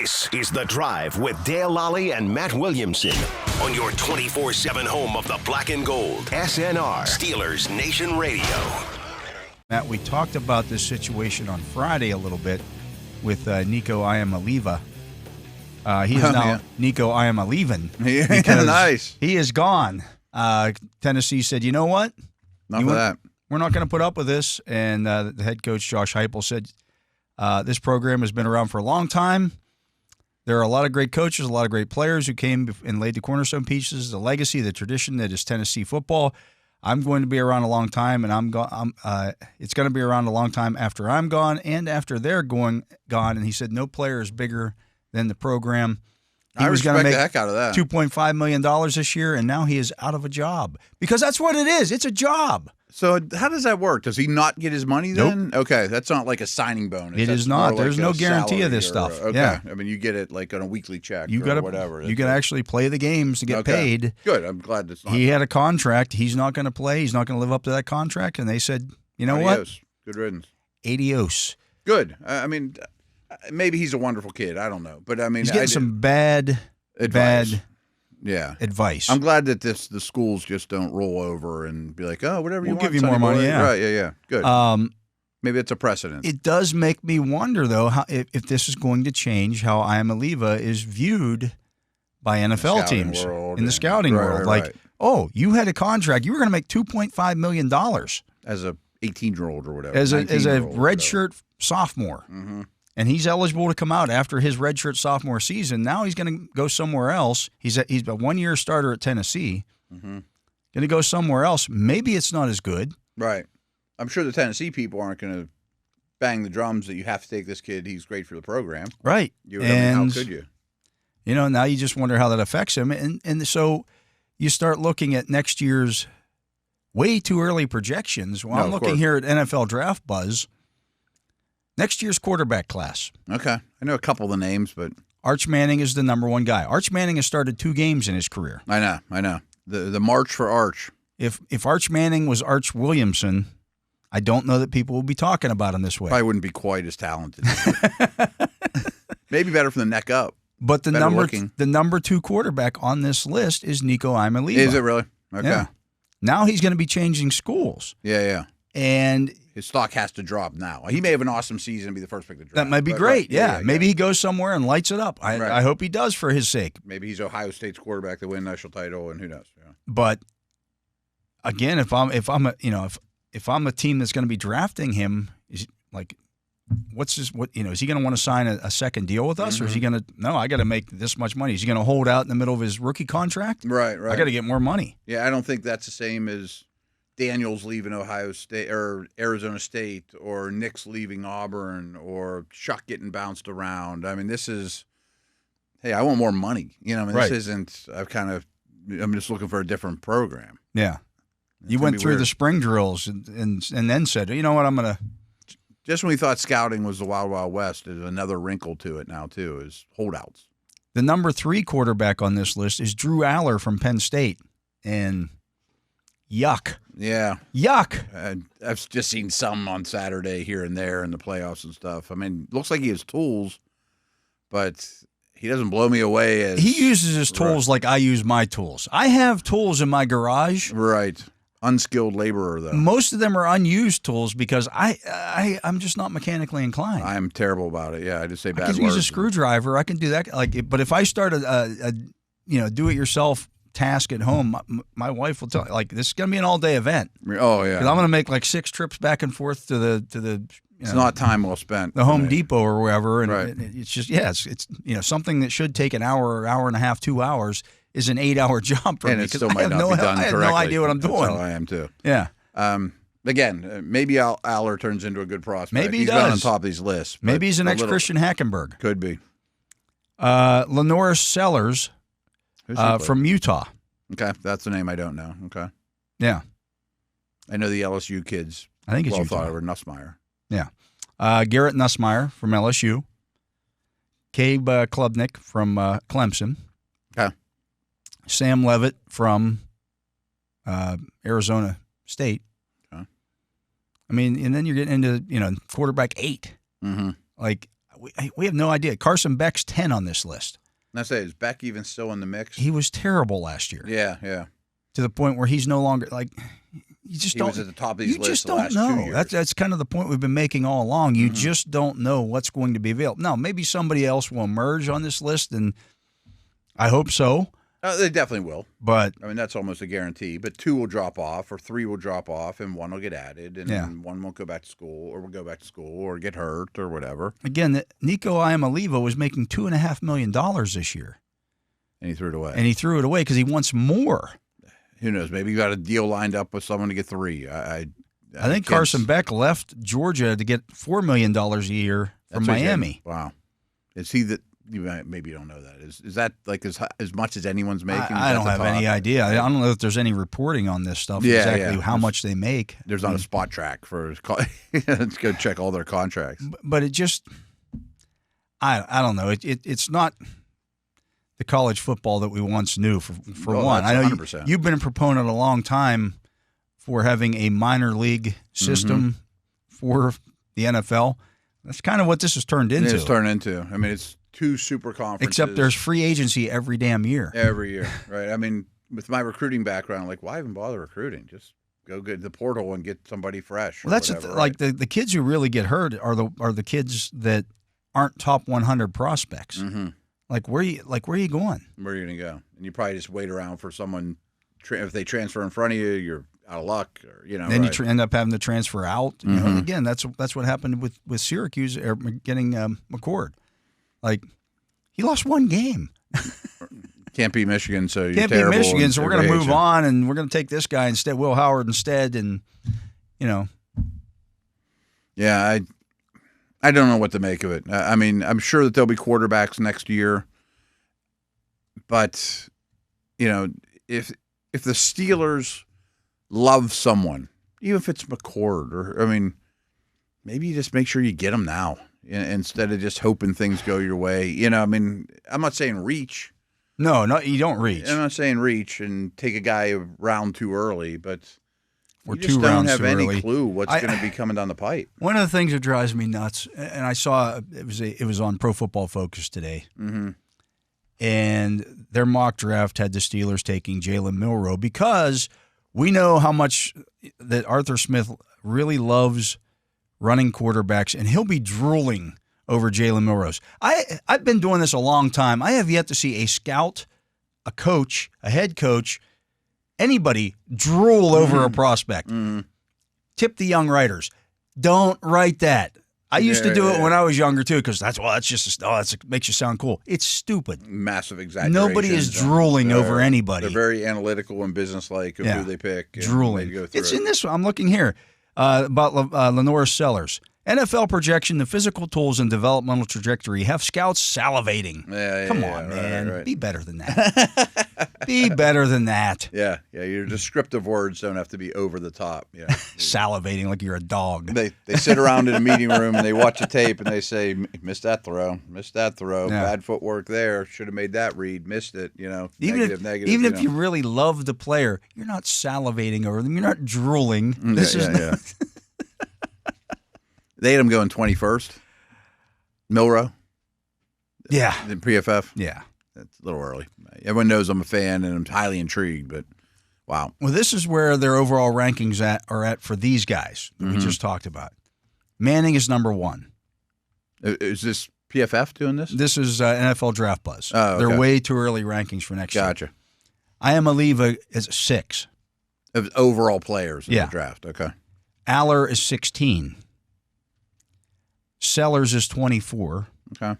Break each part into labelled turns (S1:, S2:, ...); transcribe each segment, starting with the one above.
S1: This is The Drive with Dale Lolley and Matt Williamson on your 24/7 home of the black and gold. SNR, Steelers Nation Radio.
S2: Matt, we talked about this situation on Friday a little bit with Nico Iamaleava. He is now Nico Iamaleavin.
S3: Yeah, nice.
S2: He is gone. Tennessee said, you know what?
S3: Enough of that.
S2: We're not going to put up with this. And the head coach, Josh Heupel, said, this program has been around for a long time. There are a lot of great coaches, a lot of great players who came and laid the cornerstone pieces, the legacy, the tradition that is Tennessee football. I'm going to be around a long time, and it's going to be around a long time after I'm gone and after they're gone. And he said no player is bigger than the program. He was going to make
S3: the heck out of that.
S2: $2.5 million this year, and now he is out of a job. Because that's what it is. It's a job.
S3: So how does that work? Does he not get his money then?
S2: Nope.
S3: Okay, that's not like a signing bonus.
S2: It is not. There's no guarantee of this stuff.
S3: Okay.
S2: Yeah.
S3: I mean, you get it like on a weekly check
S2: or
S3: whatever.
S2: You got to actually play the games to get paid.
S3: Good. I'm glad it's not.
S2: He had a contract. He's not going to play. He's not going to live up to that contract. And they said, you know what?
S3: Good riddance.
S2: Adios.
S3: Good. I mean, maybe he's a wonderful kid. I don't know. But I mean,
S2: he's getting some bad advice.
S3: I'm glad that the schools just don't roll over and be like, oh, whatever you want.
S2: We'll give you more money. Yeah.
S3: Right. Yeah. Good. Maybe it's a precedent.
S2: It does make me wonder, though, if this is going to change how Iamaleava is viewed by NFL teams in the scouting world.
S3: Right.
S2: Oh, you had a contract. You were going to make $2.5 million
S3: as a 18-year-old or whatever.
S2: As a redshirt sophomore.
S3: Mm-hmm.
S2: And he's eligible to come out after his redshirt sophomore season. Now he's going to go somewhere else. He's a one-year starter at Tennessee.
S3: Mm-hmm.
S2: Going to go somewhere else. Maybe it's not as good.
S3: Right. I'm sure the Tennessee people aren't going to bang the drums that you have to take this kid. He's great for the program.
S2: Right.
S3: How could you?
S2: You know, now you just wonder how that affects him. And so you start looking at next year's way too early projections. Well, I'm looking here at NFL Draft Buzz. Next year's quarterback class.
S3: Okay. I know a couple of the names, but
S2: Arch Manning is the number one guy. Arch Manning has started 2 games in his career.
S3: I know. The march for Arch.
S2: If Arch Manning was Arch Williamson, I don't know that people will be talking about him this way.
S3: Probably wouldn't be quite as talented. Maybe better from the neck up.
S2: But the number 2 quarterback on this list is Nico Iamaleava.
S3: Is it really? Okay.
S2: Yeah. Now he's going to be changing schools.
S3: Yeah.
S2: And
S3: his stock has to drop now. He may have an awesome season and be the first pick to draft.
S2: That might be great. Yeah. Maybe he goes somewhere and lights it up. I hope he does for his sake.
S3: Maybe he's Ohio State's quarterback to win a national title, and who knows? Yeah.
S2: But again, if I'm a team that's going to be drafting him, is like, is he going to want to sign a second deal with us, or is he going to? No, I got to make this much money. Is he going to hold out in the middle of his rookie contract?
S3: Right.
S2: I got to get more money.
S3: Yeah, I don't think that's the same as Daniels leaving Ohio State or Arizona State, or Nick's leaving Auburn, or Chuck getting bounced around. I mean, this is, hey, I want more money. This isn't. I'm just looking for a different program.
S2: Yeah, you went through the spring drills and then said, you know what, I'm gonna.
S3: Just when we thought scouting was the Wild Wild West, there's another wrinkle to it now too, is holdouts.
S2: The number 3 quarterback on this list is Drew Aller from Penn State, and yuck.
S3: Yeah.
S2: Yuck.
S3: I've just seen some on Saturday here and there in the playoffs and stuff. I mean, looks like he has tools, but he doesn't blow me away as
S2: he uses his tools like I use my tools. I have tools in my garage.
S3: Right. Unskilled laborer, though.
S2: Most of them are unused tools because I'm just not mechanically inclined.
S3: I'm terrible about it. Yeah, I just say bad words.
S2: I can use a screwdriver. I can do that. But if I start a do-it-yourself task at home, my wife will tell me, this is going to be an all-day event.
S3: Oh yeah,
S2: because I'm going to make 6 trips back and forth to the.
S3: It's not time well spent.
S2: The Home Depot or wherever, and
S3: right.
S2: It's just it's something that should take an hour and a half, 2 hours is an 8-hour job for me.
S3: And it still might not be done correctly.
S2: I have no idea what I'm doing.
S3: That's how I am too.
S2: Yeah.
S3: Again, maybe Aller turns into a good prospect.
S2: Maybe
S3: he's
S2: does.
S3: Not on top of these lists.
S2: Maybe he's the next Christian Hackenberg.
S3: Could be.
S2: Lenoris Sellers from Utah.
S3: Okay, that's the name I don't know. Okay.
S2: Yeah.
S3: I know the LSU kids.
S2: I think it's Utah.
S3: Thought over Nussmeier.
S2: Yeah. Garrett Nussmeier from LSU. Cabe Klubnik from Clemson.
S3: Okay.
S2: Sam Levitt from Arizona State.
S3: Okay.
S2: I mean, and then you're getting into, quarterback 8.
S3: Mm-hmm.
S2: we have no idea. Carson Beck's 10 on this list.
S3: And I say, is Beck even still in the mix?
S2: He was terrible last year.
S3: Yeah.
S2: To the point where he's no longer like. You just don't.
S3: Was at the top of these lists.
S2: You just
S3: the last
S2: don't
S3: 2
S2: know.
S3: years.
S2: That's kind of the point we've been making all along. You just don't know what's going to be available. Now, maybe somebody else will emerge on this list, and I hope so.
S3: They definitely will.
S2: But
S3: I mean, that's almost a guarantee. But 2 will drop off, or 3 will drop off, and 1 will get added, and 1 won't go back to school, or will go back to school, or get hurt, or whatever.
S2: Again, Nico Iamaleava was making $2.5 million this year.
S3: And he threw it away.
S2: And he threw it away because he wants more.
S3: Who knows? Maybe you got a deal lined up with someone to get 3. I
S2: think Carson Beck left Georgia to get $4 million a year from Miami.
S3: Wow. Is he that? Maybe you don't know that. Is that like as much as anyone's making?
S2: I don't have any idea. I don't know if there's any reporting on this stuff, exactly how much they make.
S3: There's not a spot track for let's go check all their contracts.
S2: But it just, I don't know. It's not the college football that we once knew for one. I know
S3: 100%.
S2: You've been a proponent a long time for having a minor league system for the NFL. That's kind of what this has turned into.
S3: It's turned into. I mean, it's 2 super conferences.
S2: Except there's free agency every damn year.
S3: Every year, right? I mean, with my recruiting background, like, why even bother recruiting? Just go get the portal and get somebody fresh.
S2: Well, that's
S3: whatever,
S2: like the kids who really get hurt are the kids that aren't top 100 prospects.
S3: Mm-hmm.
S2: Where are you going?
S3: Where are you going to go? And you probably just wait around for someone. If they transfer in front of you, you're out of luck. Or,
S2: then
S3: right?
S2: you end up having to transfer out. You know, again, that's what happened with Syracuse getting McCord. Like, he lost 1 game.
S3: Can't beat Michigan, so you're
S2: can't
S3: terrible.
S2: Beat Michigan, so we're going to move
S3: you.
S2: on, and we're going to take this guy instead, Will Howard instead, and
S3: Yeah, I don't know what to make of it. I mean, I'm sure that there'll be quarterbacks next year, but if the Steelers love someone, even if it's McCord, or maybe you just make sure you get them now instead of just hoping things go your way. I'm not saying reach.
S2: No, you don't reach.
S3: I'm not saying reach and take a guy a round too early, but
S2: Or
S3: you
S2: 2
S3: just don't
S2: rounds
S3: have
S2: too
S3: any
S2: early.
S3: clue what's going to be coming down the pipe.
S2: One of the things that drives me nuts, and I saw it was on Pro Football Focus today, and their mock draft had the Steelers taking Jalen Milroe because we know how much that Arthur Smith really loves running quarterbacks, and he'll be drooling over Jalen Milroe. I've been doing this a long time. I have yet to see a scout, a coach, a head coach, anybody drool over a prospect. Tip the young writers. Don't write that. I used to do it when I was younger too, because that makes you sound cool. It's stupid.
S3: Massive exaggeration.
S2: Nobody is drooling over anybody.
S3: They're very analytical and businesslike of who they pick.
S2: Drooling.
S3: Go through
S2: It's in this one. I'm looking here about Lenore Sellers. NFL projection, the physical tools and developmental trajectory have scouts salivating. Come on, man.
S3: Right.
S2: Be better than that. Be better than that.
S3: Yeah. Your descriptive words don't have to be over the top. Yeah.
S2: Salivating like you're a dog.
S3: They sit around in a meeting room and they watch a tape and they say, missed that throw, bad footwork there, should have made that read, missed it, negative.
S2: Even if you really love the player, you're not salivating over them. You're not drooling.
S3: Yeah. They had him going 21st. Milroe?
S2: Yeah.
S3: In PFF?
S2: Yeah.
S3: That's a little early. Everyone knows I'm a fan and I'm highly intrigued, but wow.
S2: Well, this is where their overall rankings are at for these guys that we just talked about. Manning is number 1.
S3: Is this PFF doing this?
S2: This is NFL Draft Buzz.
S3: Oh, okay.
S2: They're way too early rankings for next year.
S3: Gotcha.
S2: Iamaleava is 6.
S3: Of overall players in the draft. Okay.
S2: Aller is 16. Sellers is 24.
S3: Okay.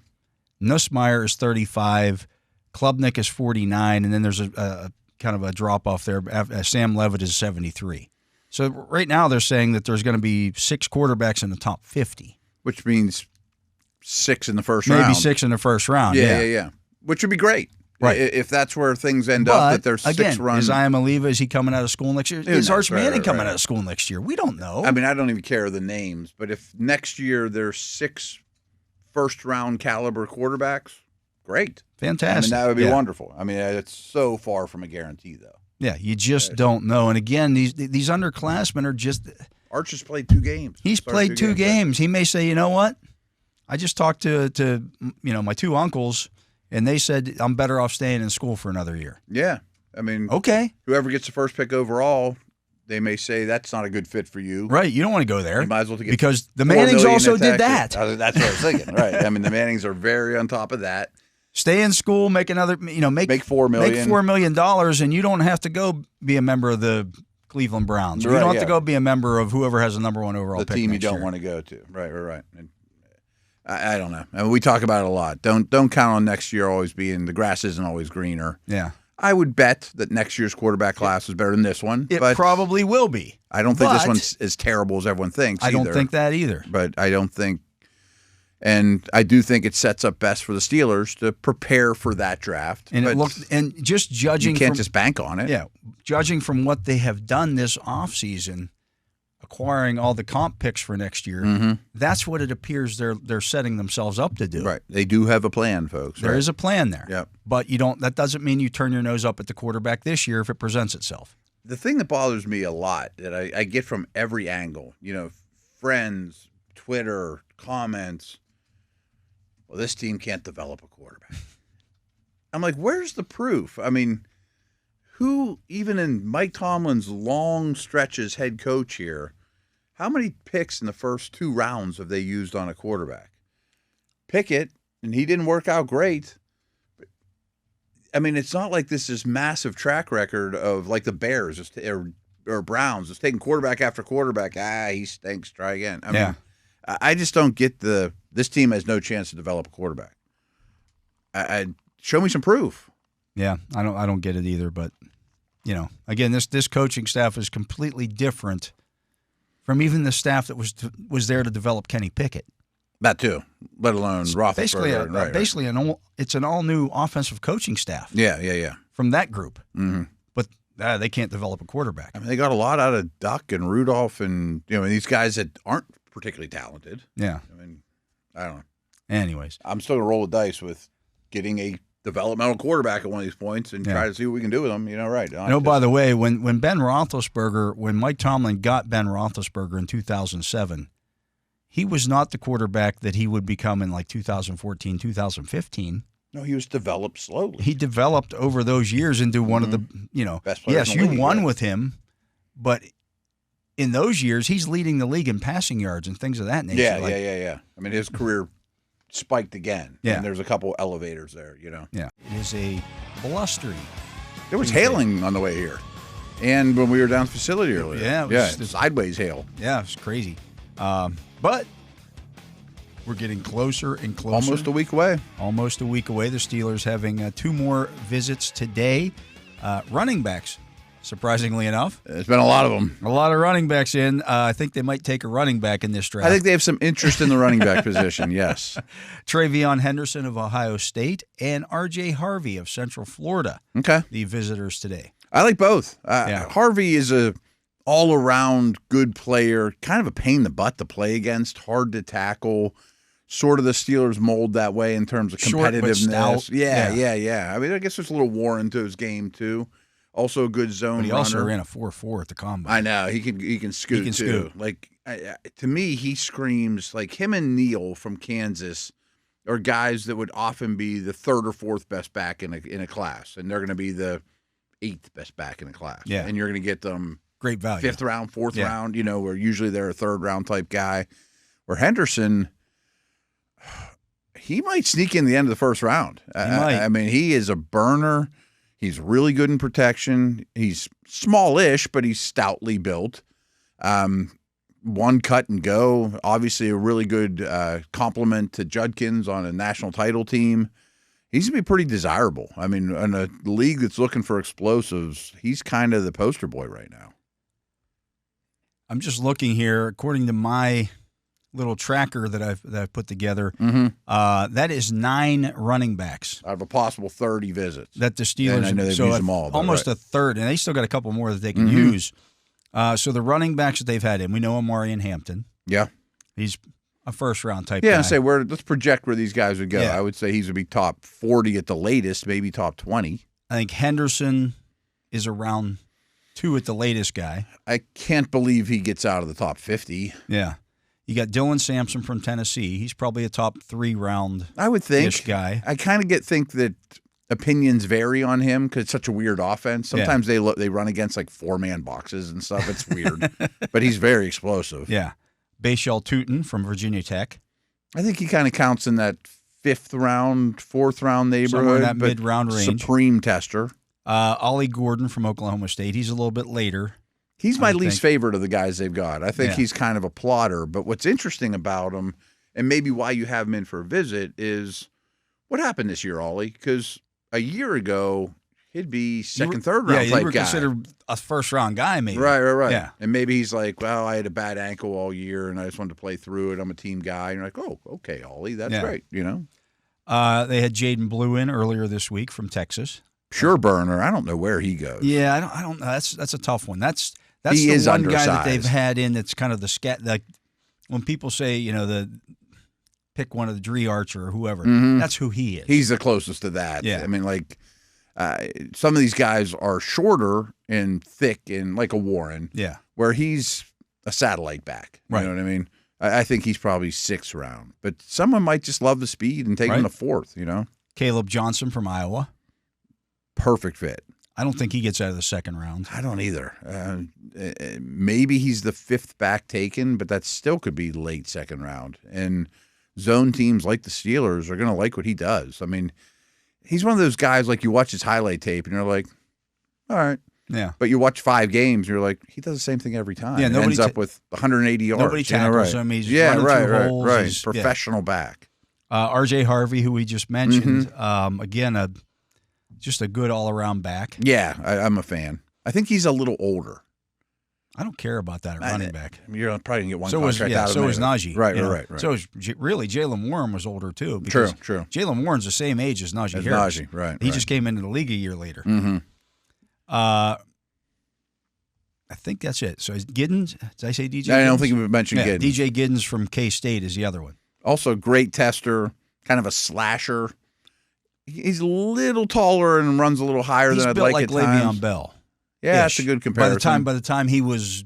S2: Nussmeier is 35. Klubnik is 49. And then there's a kind of a drop-off there. Sam Levitt is 73. So right now they're saying that there's going to be 6 quarterbacks in the top 50.
S3: Which means 6 in the first round.
S2: Maybe 6 in the first round.
S3: Yeah. Which would be great.
S2: Right.
S3: If that's where things end up, that there's 6 runs.
S2: Is Iamaleava, is he coming out of school next year? Is Arch Manning coming out of school next year? We don't know.
S3: I mean, I don't even care the names, but if next year there's 6 first-round caliber quarterbacks, great.
S2: Fantastic.
S3: I mean, that would be wonderful. I mean, it's so far from a guarantee, though.
S2: Yeah, you just don't know. And again, these underclassmen are just...
S3: Arch has played 2 games.
S2: He's played 2 games. He may say, you know what? I just talked to my two uncles, and they said I'm better off staying in school for another year.
S3: Yeah. I mean,
S2: okay.
S3: Whoever gets the first pick overall, they may say that's not a good fit for you.
S2: Right. You don't want to go there.
S3: You might as well get
S2: because the Mannings also did that.
S3: That's what I was thinking. Right. I mean, the Mannings are very on top of that.
S2: Stay in school, make another, make
S3: $4 million.
S2: Make $4 million, and you don't have to go be a member of the Cleveland Browns. Right, you don't have to go be a member of whoever has the number one overall pick.
S3: The team you don't want to go to. Right. And I don't know. I mean, we talk about it a lot. Don't count on next year always being the grass isn't always greener.
S2: Yeah.
S3: I would bet that next year's quarterback class is better than this one.
S2: It probably will be.
S3: I don't think this one's as terrible as everyone thinks.
S2: I don't think that either.
S3: But I don't think. And I do think it sets up best for the Steelers to prepare for that draft.
S2: And it looked, and just judging,
S3: you can't just bank on it.
S2: Yeah, judging from what they have done this offseason, acquiring all the comp picks for next year, that's what it appears they're setting themselves up to do.
S3: Right, they do have a plan, folks.
S2: There is a plan there.
S3: Yep.
S2: But you don't. That doesn't mean you turn your nose up at the quarterback this year if it presents itself.
S3: The thing that bothers me a lot that I get from every angle, friends, Twitter, comments. Well, this team can't develop a quarterback. I'm like, where's the proof? I mean, who, even in Mike Tomlin's long stretch as head coach here, how many picks in the first 2 rounds have they used on a quarterback? Pickett, and he didn't work out great. I mean, it's not like this is massive track record of like the Bears or Browns, just taking quarterback after quarterback. He stinks. Try again. I mean, I just don't get this team has no chance to develop a quarterback. Show me some proof.
S2: Yeah, I don't get it either. But again, this coaching staff is completely different from even the staff that was there to develop Kenny Pickett.
S3: That too, let alone Roethlisberger.
S2: Basically, it's an all new offensive coaching staff.
S3: Yeah.
S2: From that group,
S3: but
S2: they can't develop a quarterback.
S3: I mean, they got a lot out of Duck and Rudolph, and these guys that aren't particularly talented.
S2: Yeah.
S3: I mean, I don't know.
S2: Anyways,
S3: I'm still gonna roll the dice with getting a developmental quarterback at one of these points and try to see what we can do with them. Right.
S2: By the way, when Mike Tomlin got Ben Roethlisberger in 2007, he was not the quarterback that he would become in like 2014, 2015.
S3: No, he was developed slowly.
S2: He developed over those years into one of the,
S3: best players
S2: yes,
S3: in the league,
S2: you won with him, but in those years, he's leading the league in passing yards and things of that nature.
S3: Yeah. I mean, his career spiked again.
S2: Yeah.
S3: And there's a couple elevators there,
S2: Yeah. It is a blustery.
S3: There was hailing on the way here. And when we were down at the facility earlier.
S2: Yeah.
S3: It's sideways hail.
S2: Yeah, it was crazy. But we're getting closer and closer.
S3: Almost a week away.
S2: The Steelers having 2 more visits today. Running backs, surprisingly enough.
S3: There's been a lot of them.
S2: A lot of running backs in. I think they might take a running back in this draft.
S3: I think they have some interest in the running back position, yes.
S2: Travion Henderson of Ohio State and R.J. Harvey of Central Florida.
S3: Okay.
S2: The visitors today.
S3: I like both. Harvey is a all-around good player, kind of a pain in the butt to play against, hard to tackle, sort of the Steelers mold that way in terms of competitiveness. Yeah. I mean, I guess there's a little war into his game, too. Also a good zone
S2: But he
S3: runner.
S2: Also ran a 4.4 at the combine.
S3: I know. He can scoot, too.
S2: Scoot.
S3: Like, to me, he screams, like him and Neal from Kansas are guys that would often be the 3rd or 4th best back in a class, and they're going to be the 8th best back in a class.
S2: Yeah.
S3: And you're going to get them
S2: great value.
S3: 5th round, 4th round, where usually they're a 3rd round type guy. Where Henderson, he might sneak in the end of the 1st round. I mean, he is a burner. He's really good in protection. He's smallish, but he's stoutly built. One cut and go. Obviously, a really good compliment to Judkins on a national title team. He's going to be pretty desirable. I mean, in a league that's looking for explosives, he's kind of the poster boy right now.
S2: I'm just looking here. According to my little tracker that I've put together, that is 9 running backs
S3: out of a possible 30 visits
S2: that the Steelers.
S3: And I know they've used them all,
S2: almost a third, and they still got a couple more that they can use. So the running backs that they've had in, we know Amari in Hampton.
S3: Yeah,
S2: he's a 1st round type. guy.
S3: Yeah, let's project where these guys would go. Yeah. I would say he's going to be top 40 at the latest, maybe top 20.
S2: I think Henderson is around 2 at the latest guy.
S3: I can't believe he gets out of the top 50.
S2: Yeah. You got Dylan Sampson from Tennessee. He's probably a top 3 round.
S3: I would think.
S2: Guy.
S3: I kind of think that opinions vary on him because it's such a weird offense. Sometimes they run against like 4-man boxes and stuff. It's weird, but he's very explosive.
S2: Yeah. Bashal Tutin from Virginia Tech.
S3: I think he kind of counts in that 5th round, 4th round neighborhood.
S2: Somewhere in that mid-round range.
S3: Supreme tester.
S2: Ollie Gordon from Oklahoma State. He's a little bit later.
S3: He's my least favorite of the guys they've got. I think he's kind of a plotter. But what's interesting about him, and maybe why you have him in for a visit, is what happened this year, Ollie? Because a year ago, he'd be second, third round type guy.
S2: Yeah, you were considered a first-round guy, maybe.
S3: Right.
S2: Yeah.
S3: And maybe he's like, well, I had a bad ankle all year, and I just wanted to play through it. I'm a team guy. And you're like, oh, okay, Ollie, that's great, you know?
S2: They had Jaden Blue in earlier this week from Texas.
S3: Pure burner. I don't know where he goes.
S2: Yeah, I don't know. That's a tough one. That's
S3: he
S2: the
S3: is
S2: one
S3: undersized.
S2: guy that they've had in that's kind of the scat. Like when people say, you know, pick one of the Dree Archer or whoever. That's who he is.
S3: He's the closest to that.
S2: Yeah.
S3: I mean, like some of these guys are shorter and thick and like a Warren.
S2: Yeah.
S3: Where he's a satellite back. You know what I mean? I think he's probably 6th round. But someone might just love the speed and take him to 4th, you know?
S2: Caleb Johnson from Iowa.
S3: Perfect fit.
S2: I don't think he gets out of the 2nd round.
S3: I don't either. Maybe he's the 5th back taken, but that still could be late 2nd round. And zone teams like the Steelers are going to like what he does. I mean, he's one of those guys, like you watch his highlight tape and you're like, all right.
S2: Yeah.
S3: But you watch 5 games, you're like, he does the same thing every time.
S2: Yeah,
S3: He ends up with 180 yards.
S2: Nobody tackles him. He's running through holes.
S3: Professional back.
S2: R.J. Harvey, who we just mentioned, again, just a good all-around back.
S3: Yeah, I'm a fan. I think he's a little older.
S2: I don't care about that at running back.
S3: You're probably going to get one contract out of him.
S2: So is Najee.
S3: Right.
S2: So is really Jalen Warren was older too.
S3: True.
S2: Jalen Warren's the same age as Najee Harris.
S3: Right.
S2: He just came into the league a year later. I think that's it. So is Giddens? Did I say DJ?
S3: I don't think we mentioned Giddens.
S2: DJ Giddens from K-State is the other one.
S3: Also, great tester, kind of a slasher. He's a little taller and runs a little higher than I'd like at times.
S2: He's built like Le'Veon Bell.
S3: Yeah, that's a good comparison.
S2: By the time he was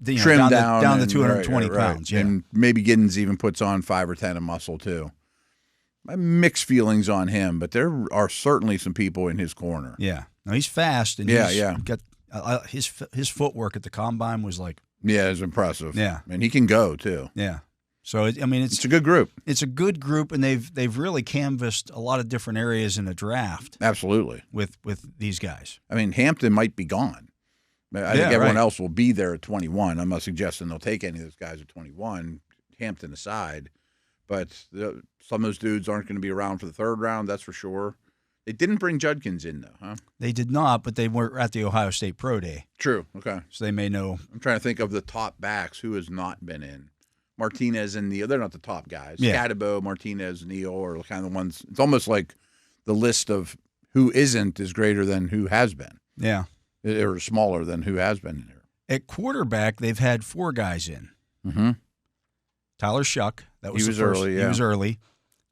S3: trimmed
S2: down to 220 pounds. Yeah.
S3: And maybe Giddens even puts on 5 or 10 of muscle too. I have mixed feelings on him, but there are certainly some people in his corner.
S2: Yeah. No, he's fast. And he's got his footwork at the combine was like.
S3: Yeah, it's impressive.
S2: Yeah.
S3: And he can go too.
S2: Yeah. So it's
S3: a good group.
S2: It's a good group, and they've really canvassed a lot of different areas in the draft.
S3: Absolutely,
S2: with these guys.
S3: I mean, Hampton might be gone. I think everyone else will be there at 21. I'm not suggesting they'll take any of those guys at 21, Hampton aside. But some of those dudes aren't going to be around for the 3rd round. That's for sure. They didn't bring Judkins in though, huh?
S2: They did not, but they were at the Ohio State Pro Day.
S3: True. Okay.
S2: So they may know.
S3: I'm trying to think of the top backs who has not been in. Martinez and Neal, they're not the top guys.
S2: Yeah.
S3: Cadabo, Martinez, Neal are kind of the ones. It's almost like the list of who isn't is greater than who has been.
S2: Yeah.
S3: Or smaller than who has been in here.
S2: At quarterback, they've had 4 guys in.
S3: Mm-hmm.
S2: Tyler Shuck. That was
S3: he was early, yeah.
S2: He was early.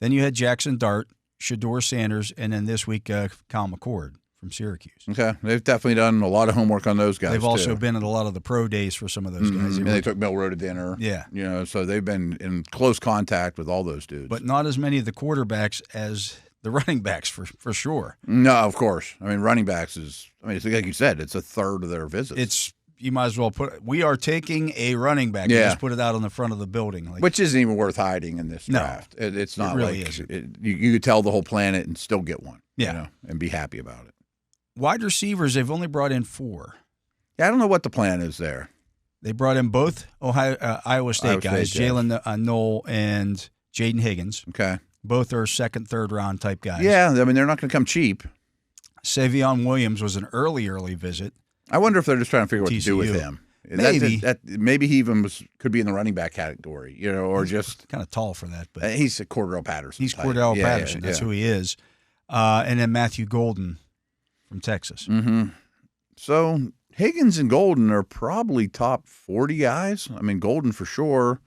S2: Then you had Jackson Dart, Shador Sanders, and then this week, Kyle McCord from Syracuse.
S3: Okay. They've definitely done a lot of homework on those guys,
S2: They've also been at a lot of the pro days for some of those guys.
S3: And they took Milroe to dinner.
S2: Yeah.
S3: You know, so they've been in close contact with all those dudes.
S2: But not as many of the quarterbacks as the running backs, for sure.
S3: No, of course. I mean, running backs is, it's like you said, it's a third of their visits.
S2: You might as well we are taking a running back.
S3: Yeah.
S2: Just put it out on the front of the building.
S3: Which isn't even worth hiding in this draft. No, it's not
S2: really
S3: like you could tell the whole planet and still get one.
S2: Yeah.
S3: You know, and be happy about it.
S2: Wide receivers, they've only brought in 4.
S3: Yeah, I don't know what the plan is there.
S2: They brought in both Iowa State guys, Jalen Knoll and Jaden Higgins.
S3: Okay.
S2: Both are 2nd, 3rd round type guys.
S3: Yeah, I mean, they're not going to come cheap.
S2: Savion Williams was an early visit.
S3: I wonder if they're just trying to figure out what to do with him.
S2: Maybe.
S3: Maybe he even could be in the running back category, you know, or just
S2: kind of tall for that. But
S3: he's a Cordell Patterson.
S2: He's Cordell Patterson. That's who he is. And then Matthew Golden from Texas.
S3: Mm-hmm. So Higgins and Golden are probably top 40 guys. I mean, Golden for sure.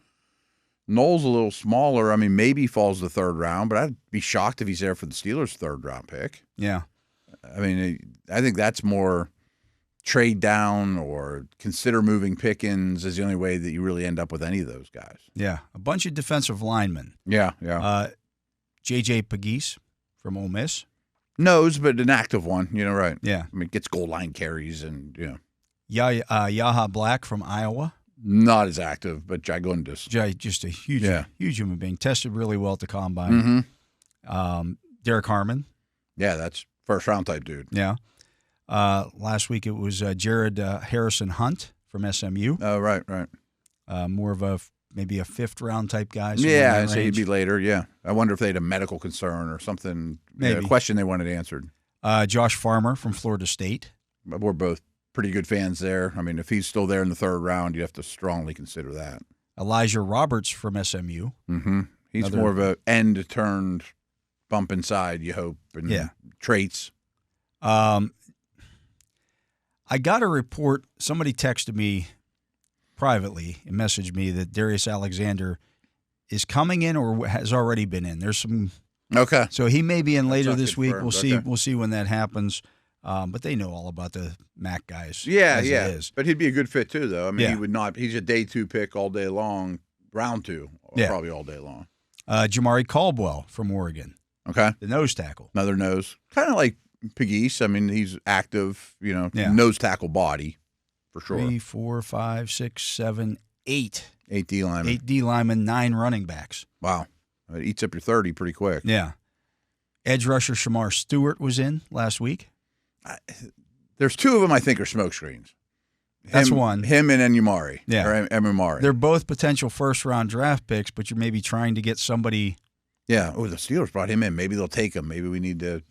S3: Knoll's a little smaller. I mean, maybe he falls the 3rd round, but I'd be shocked if he's there for the Steelers' 3rd round pick.
S2: Yeah.
S3: I mean, I think that's more trade down or consider moving Pickens is the only way that you really end up with any of those guys.
S2: Yeah, a bunch of defensive linemen.
S3: Yeah.
S2: J.J. Pegues from Ole Miss.
S3: Knows, but an active one, right.
S2: Yeah.
S3: I mean, gets goal line carries and,
S2: Yaha Black from Iowa.
S3: Not as active, but gigundous.
S2: Just a huge human being. Tested really well at the combine. Derek Harmon.
S3: Yeah, that's first-round type dude.
S2: Yeah. Last week it was Jared Harrison Hunt from SMU.
S3: Oh, right.
S2: More of maybe a fifth-round type guy.
S3: Yeah, so he'd be later, yeah. I wonder if they had a medical concern or something,
S2: maybe.
S3: A question they wanted answered.
S2: Josh Farmer from Florida State.
S3: We're both pretty good fans there. I mean, if he's still there in the third round, you have to strongly consider that.
S2: Elijah Roberts from SMU.
S3: Mm-hmm. He's more of a end-turned bump inside, you hope, and traits.
S2: I got a report. Somebody texted me privately and messaged me that Darius Alexander is coming in or has already been in. There's some.
S3: Okay.
S2: So he may be in later this week.
S3: confirmed.
S2: We'll see when that happens. But they know all about the MAC guys.
S3: Yeah.
S2: It is.
S3: But he'd be a good fit too, though. I mean,
S2: Yeah.
S3: he would not. He's a day 2 pick all day long, round 2, probably all day long.
S2: Jamari Caldwell from Oregon,
S3: Okay.
S2: the nose tackle.
S3: Another nose, kind of like Pegues. I mean, he's active. Nose tackle body for sure.
S2: 3, 4, 5, 6, 7, 8.
S3: 8 D linemen.
S2: 8 D linemen, 9 running backs.
S3: Wow. It eats up your 30 pretty quick.
S2: Yeah. Edge rusher Shamar Stewart was in last week.
S3: There's 2 of them I think are smokescreens.
S2: That's one.
S3: Him and Enyamari.
S2: Yeah.
S3: Or Enyamari.
S2: They're both potential first-round draft picks, but you're maybe trying to get somebody.
S3: Yeah. Oh, the Steelers brought him in. Maybe they'll take him. Maybe we need to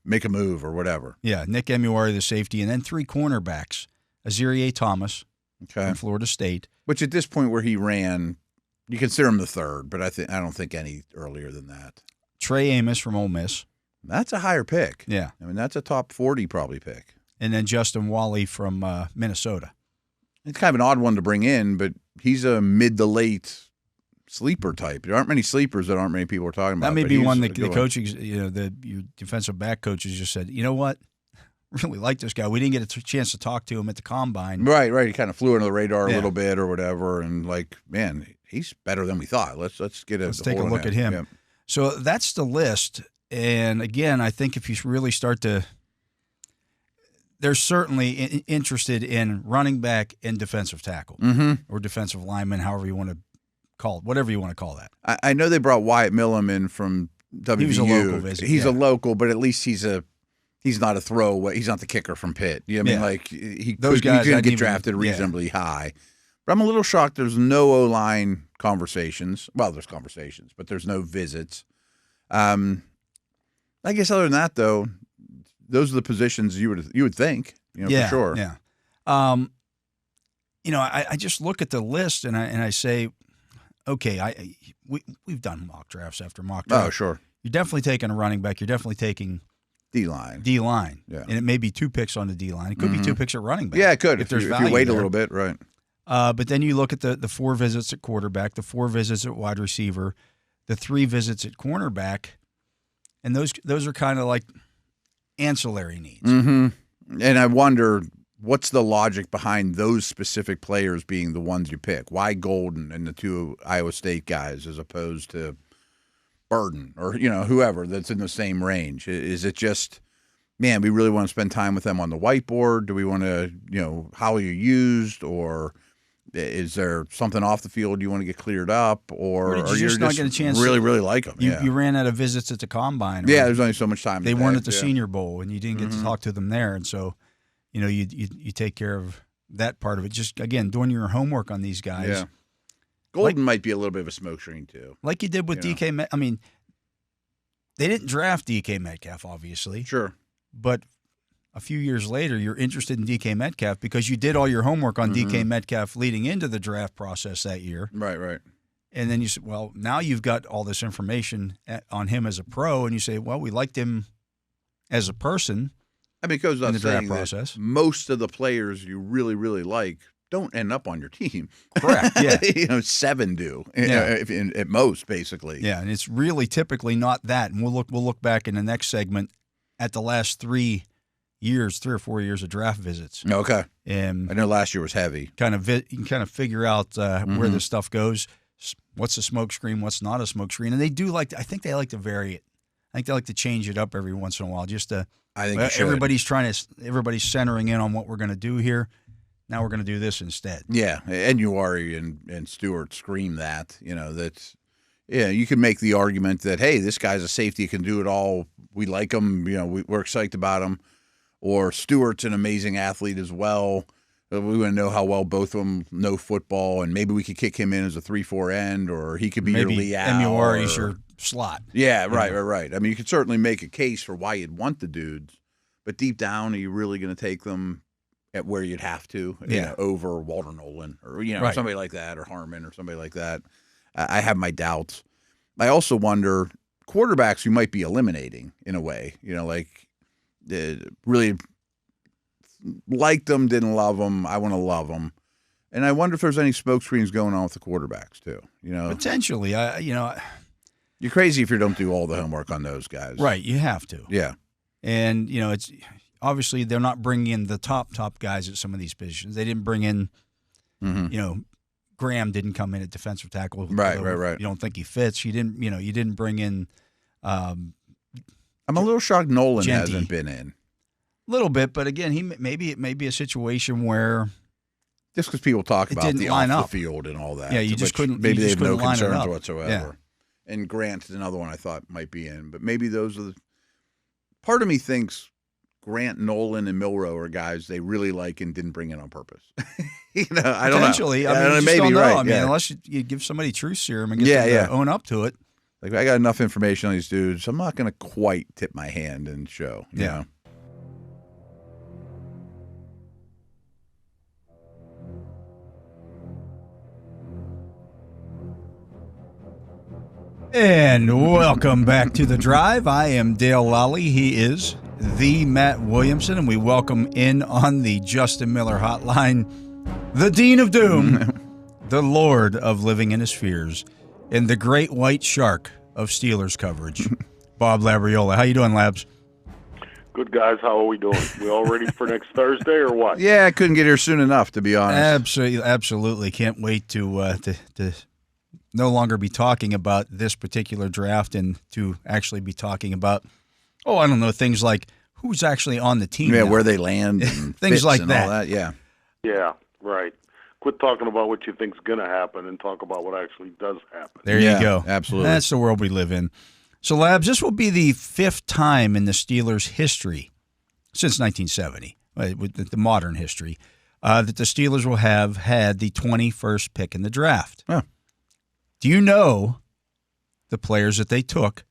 S3: make a move or whatever.
S2: Yeah, Nick Emuari, the safety, and then 3 cornerbacks. Aziri Thomas from Florida State.
S3: Which at this point where he ran, you consider him the third, but I don't think any earlier than that.
S2: Trey Amos from Ole Miss.
S3: That's a higher pick.
S2: Yeah.
S3: I mean, that's a top 40 probably pick.
S2: And then Justin Wally from Minnesota.
S3: It's kind of an odd one to bring in, but he's a mid to late sleeper type. There aren't many sleepers that aren't many people are talking about.
S2: That may be one that the coaching, your defensive back coaches just said, you know what? Really like this guy. We didn't get a chance to talk to him at the combine.
S3: Right. He kind of flew under the radar a little bit or whatever, and man, he's better than we thought. Let's take a look
S2: at him.
S3: Yeah.
S2: So that's the list. And again, I think if you really start to, they're certainly interested in running back and defensive tackle or defensive lineman, however you want to call it, whatever you want to call that.
S3: I know they brought Wyatt Millam in from WVU.
S2: He was a local visit.
S3: He's a local, but at least he's not a throwaway. He's not the kicker from Pitt. You know what I mean? Like
S2: Those guys
S3: he could get drafted reasonably high. But I'm a little shocked there's no O-line conversations. Well, there's conversations, but there's no visits. I guess other than that, though, those are the positions you would think, for sure.
S2: Yeah. I just look at the list and I say, okay, we've done mock drafts after mock draft.
S3: Oh, sure.
S2: You're definitely taking a running back. You're definitely taking
S3: D-line.
S2: Yeah. And it may be 2 picks on the D-line. It could be 2 picks at running back.
S3: Yeah, it could.
S2: If there's
S3: if
S2: value
S3: you wait
S2: there.
S3: a little bit, right.
S2: But then you look at the 4 visits at quarterback, the 4 visits at wide receiver, the 3 visits at cornerback, and those are kind of like ancillary needs.
S3: Mm-hmm. And I wonder, what's the logic behind those specific players being the ones you pick? Why Golden and the 2 Iowa State guys as opposed to Burden or whoever that's in the same range? Is it just, man, we really want to spend time with them on the whiteboard? Do we want to, how are you used, or is there something off the field you want to get cleared up, or
S2: did you
S3: are you
S2: just not get a chance
S3: really, really like them?
S2: You ran out of visits at the combine.
S3: Yeah, there's only so much time.
S2: They weren't at the Senior Bowl, and you didn't get to talk to them there, and so you take care of that part of it. Just again doing your homework on these guys.
S3: Yeah. Golden might be a little bit of a smokescreen too,
S2: like you did with DK. I mean, they didn't draft DK Metcalf, obviously.
S3: Sure,
S2: but a few years later, you're interested in DK Metcalf because you did all your homework on DK Metcalf leading into the draft process that year.
S3: Right.
S2: And then you said, well, now you've got all this information on him as a pro, and you say, well, we liked him as a person.
S3: I mean, it goes without
S2: in the draft
S3: saying
S2: process.
S3: That most of the players you really, really like don't end up on your team.
S2: Correct. Yeah.
S3: 7 do at most, basically.
S2: Yeah, and it's really typically not that. And we'll look back in the next segment at the last 3 years, 3 or 4 years of draft visits.
S3: Okay.
S2: And
S3: I know last year was heavy.
S2: you can kind of figure out where this stuff goes. What's a smoke screen? What's not a smoke screen? And they do I think they like to vary it. I think they like to change it up every once in a while. Just to,
S3: I think you should.
S2: everybody's centering in on what we're going to do here. Now we're going to do this instead.
S3: Yeah, and Uari and Stewart scream that. You can make the argument that, hey, this guy's a safety, can do it all. We like him. We're excited about him. Or Stewart's an amazing athlete as well. We want to know how well both of them know football, and maybe we could kick him in as a 3-4 end, or he could be your Lee Al.
S2: Uari's your slot.
S3: Yeah, right. I mean, you could certainly make a case for why you'd want the dudes, but deep down, are you really going to take them at where you'd have to, over Walter Nolan or somebody like that, or Harmon or somebody like that? I have my doubts. I also wonder quarterbacks you might be eliminating in a way. Really liked them, didn't love them. I want to love them, and I wonder if there's any smokescreens going on with the quarterbacks too.
S2: Potentially.
S3: You're crazy if you don't do all the homework on those guys.
S2: Right, you have to.
S3: Yeah,
S2: and it's obviously they're not bringing in the top guys at some of these positions. They didn't bring in, Graham didn't come in at defensive tackle.
S3: Right.
S2: You don't think he fits. You didn't bring in.
S3: I'm a little shocked Nolan
S2: Genty.
S3: hasn't been in.
S2: A little bit, but again, it may be a situation where
S3: just because people talk about the off the field and all that.
S2: Yeah, you just couldn't.
S3: Maybe
S2: they
S3: have no concerns
S2: up.
S3: whatsoever.
S2: Yeah.
S3: And Grant's another one I thought might be in, but maybe those are part of me thinks Grant, Nolan, and Milroe are guys they really like and didn't bring in on purpose. I don't know.
S2: Potentially, I mean, you just don't know.
S3: Right.
S2: I mean, unless you give somebody truth serum and get them to own up to it.
S3: Like, I got enough information on these dudes. I'm not going to quite tip my hand and show. You know?
S2: And welcome back to The Drive. I am Dale Lolley. He is the Matt Williamson, and we welcome in on the Justin Miller hotline the Dean of Doom, the Lord of Living in His Fears, and the great white shark of Steelers coverage, Bob Labriola. How you doing, Labs?
S4: Good, guys. How are we doing? We all ready for next Thursday or what?
S3: Yeah, I couldn't get here soon enough, to be honest.
S2: Absolutely. Can't wait to no longer be talking about this particular draft and to actually be talking about, I don't know, things like who's actually on the team.
S3: Yeah,
S2: now.
S3: where they land. And
S2: things like
S3: and
S2: that.
S3: All that. Yeah.
S4: Yeah, right. Quit talking about what you think's going to happen and talk about what actually does happen.
S2: There you go.
S3: Absolutely.
S2: That's the world we live in. So, Labs, this will be the 5th time in the Steelers' history since 1970, with the modern history, that the Steelers will have had the 21st pick in the draft.
S3: Huh.
S2: Do you know the players that they took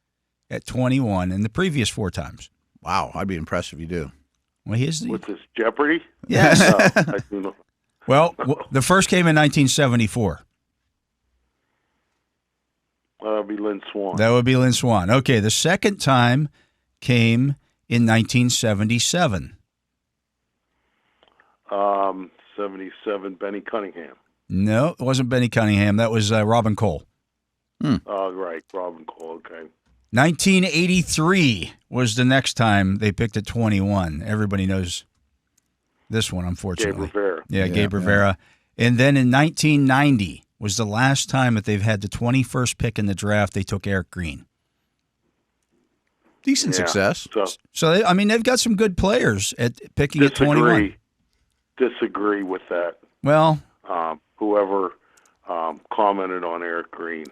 S2: at 21 in the previous 4 times?
S3: Wow, I'd be impressed if you do.
S2: Well, here's the...
S4: With this Jeopardy?
S2: Yes.
S4: I do know.
S2: Well, the first came in 1974.
S4: That would be Lynn Swan.
S2: That would be Lynn Swan. Okay, the second time came in 1977.
S4: 77, Benny Cunningham.
S2: No, it wasn't Benny Cunningham. That was Robin Cole.
S4: Right, Robin Cole, okay.
S2: 1983 was the next time they picked at 21. Everybody knows this one, unfortunately.
S4: Gabe Rivera.
S2: Yeah, Gabe Rivera. And then in 1990 was the last time that they've had the 21st pick in the draft. They took Eric Green.
S3: Decent success.
S2: So they've got some good players at picking at 21.
S4: Disagree with that.
S2: Well,
S4: whoever commented on Eric Green.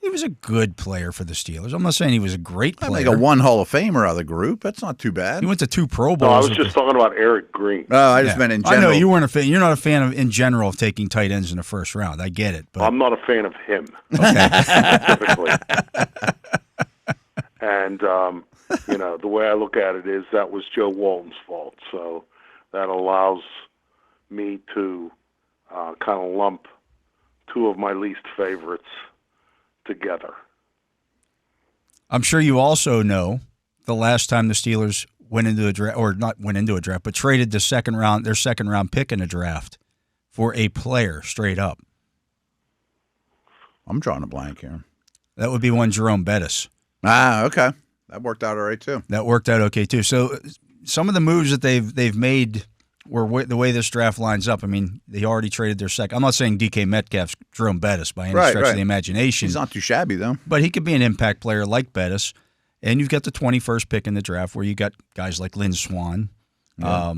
S2: He was a good player for the Steelers. I'm not saying he was a great player.
S3: Like a one Hall of Famer out of the group. That's not too bad.
S2: He went to 2 Pro Bowls.
S4: No, I was just talking about Eric Green.
S3: Oh, I just meant in general.
S2: I know you weren't a fan. You're not a fan of in general of taking tight ends in the first round. I get it, but
S4: I'm not a fan of him specifically. And the way I look at it is that was Joe Walton's fault. So that allows me to kind of lump 2 of my least favorites together.
S2: I'm sure you also know the last time the Steelers went into a draft, or not went into a draft, but traded their second round pick in a draft for a player straight up.
S3: I'm drawing a blank here.
S2: That would be one Jerome Bettis.
S3: Ah, okay. That worked out all right, too.
S2: That worked out okay, too. So some of the moves that they've made were the way this draft lines up. I mean, they already traded their second. I'm not saying DK Metcalf's Jerome Bettis by any stretch of the imagination.
S3: He's not too shabby, though.
S2: But he could be an impact player like Bettis. And you've got the 21st pick in the draft where you got guys like Lynn Swann.
S3: Yeah.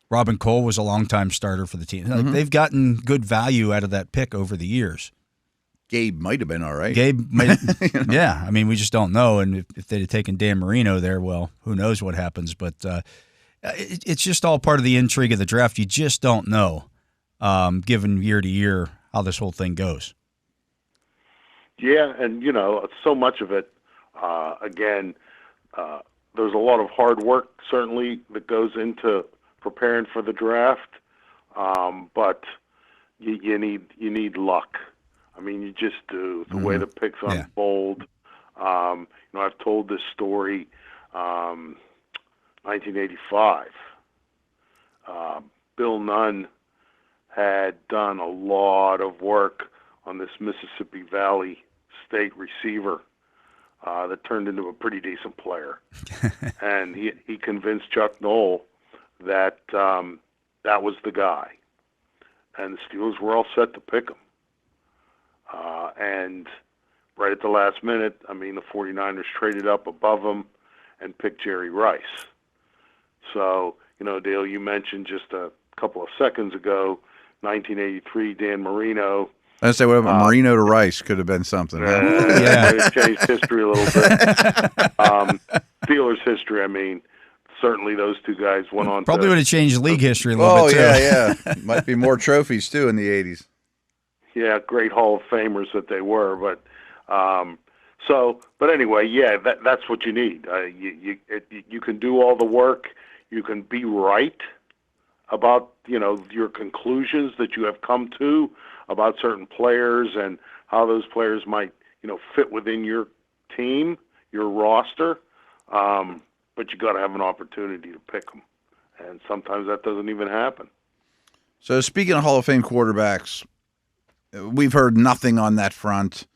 S2: Robin Cole was a longtime starter for the team.
S3: Mm-hmm.
S2: They've gotten good value out of that pick over the years.
S3: Gabe might have been all right.
S2: Gabe might, yeah. I mean, we just don't know. And if they'd have taken Dan Marino there, well, who knows what happens. But it's just all part of the intrigue of the draft. You just don't know, given year to year, how this whole thing goes.
S4: Yeah, and, so much of it, again, there's a lot of hard work, certainly, that goes into preparing for the draft, but you need luck. I mean, you just do, the way the picks unfold. I've told this story, 1985. Bill Nunn had done a lot of work on this Mississippi Valley State receiver that turned into a pretty decent player. And he convinced Chuck Noll that that was the guy. And the Steelers were all set to pick him. And right at the last minute, the 49ers traded up above him and picked Jerry Rice. So, Dale, you mentioned just a couple of seconds ago, 1983, Dan Marino.
S3: I say whatever. Marino to Rice could have been something.
S4: Might have changed history a little bit. Steelers history, certainly those two guys went on.
S2: Probably would have changed league history a little bit, too.
S3: Yeah. Might be more trophies, too, in the 80s.
S4: Yeah, great Hall of Famers that they were. But anyway, yeah, that's what you need. You can do all the work. You can be right about, your conclusions that you have come to about certain players and how those players might, fit within your team, your roster. But you got to have an opportunity to pick them. And sometimes that doesn't even happen.
S3: So speaking of Hall of Fame quarterbacks, we've heard nothing on that front.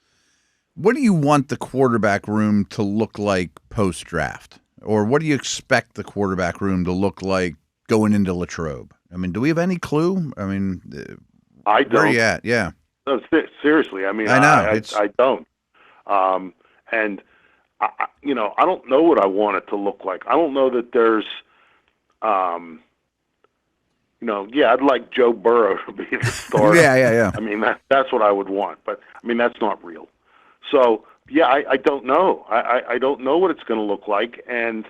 S3: What do you want the quarterback room to look like post-draft? Or what do you expect the quarterback room to look like going into Latrobe? Do we have any clue? I don't. Where are you at? Yeah.
S4: No, seriously. I know. I don't. And I don't know what I want it to look like. I don't know that there's, I'd like Joe Burrow to be the starter.
S3: Yeah.
S4: That's what I would want, but that's not real. So yeah, I don't know. I don't know what it's going to look like, and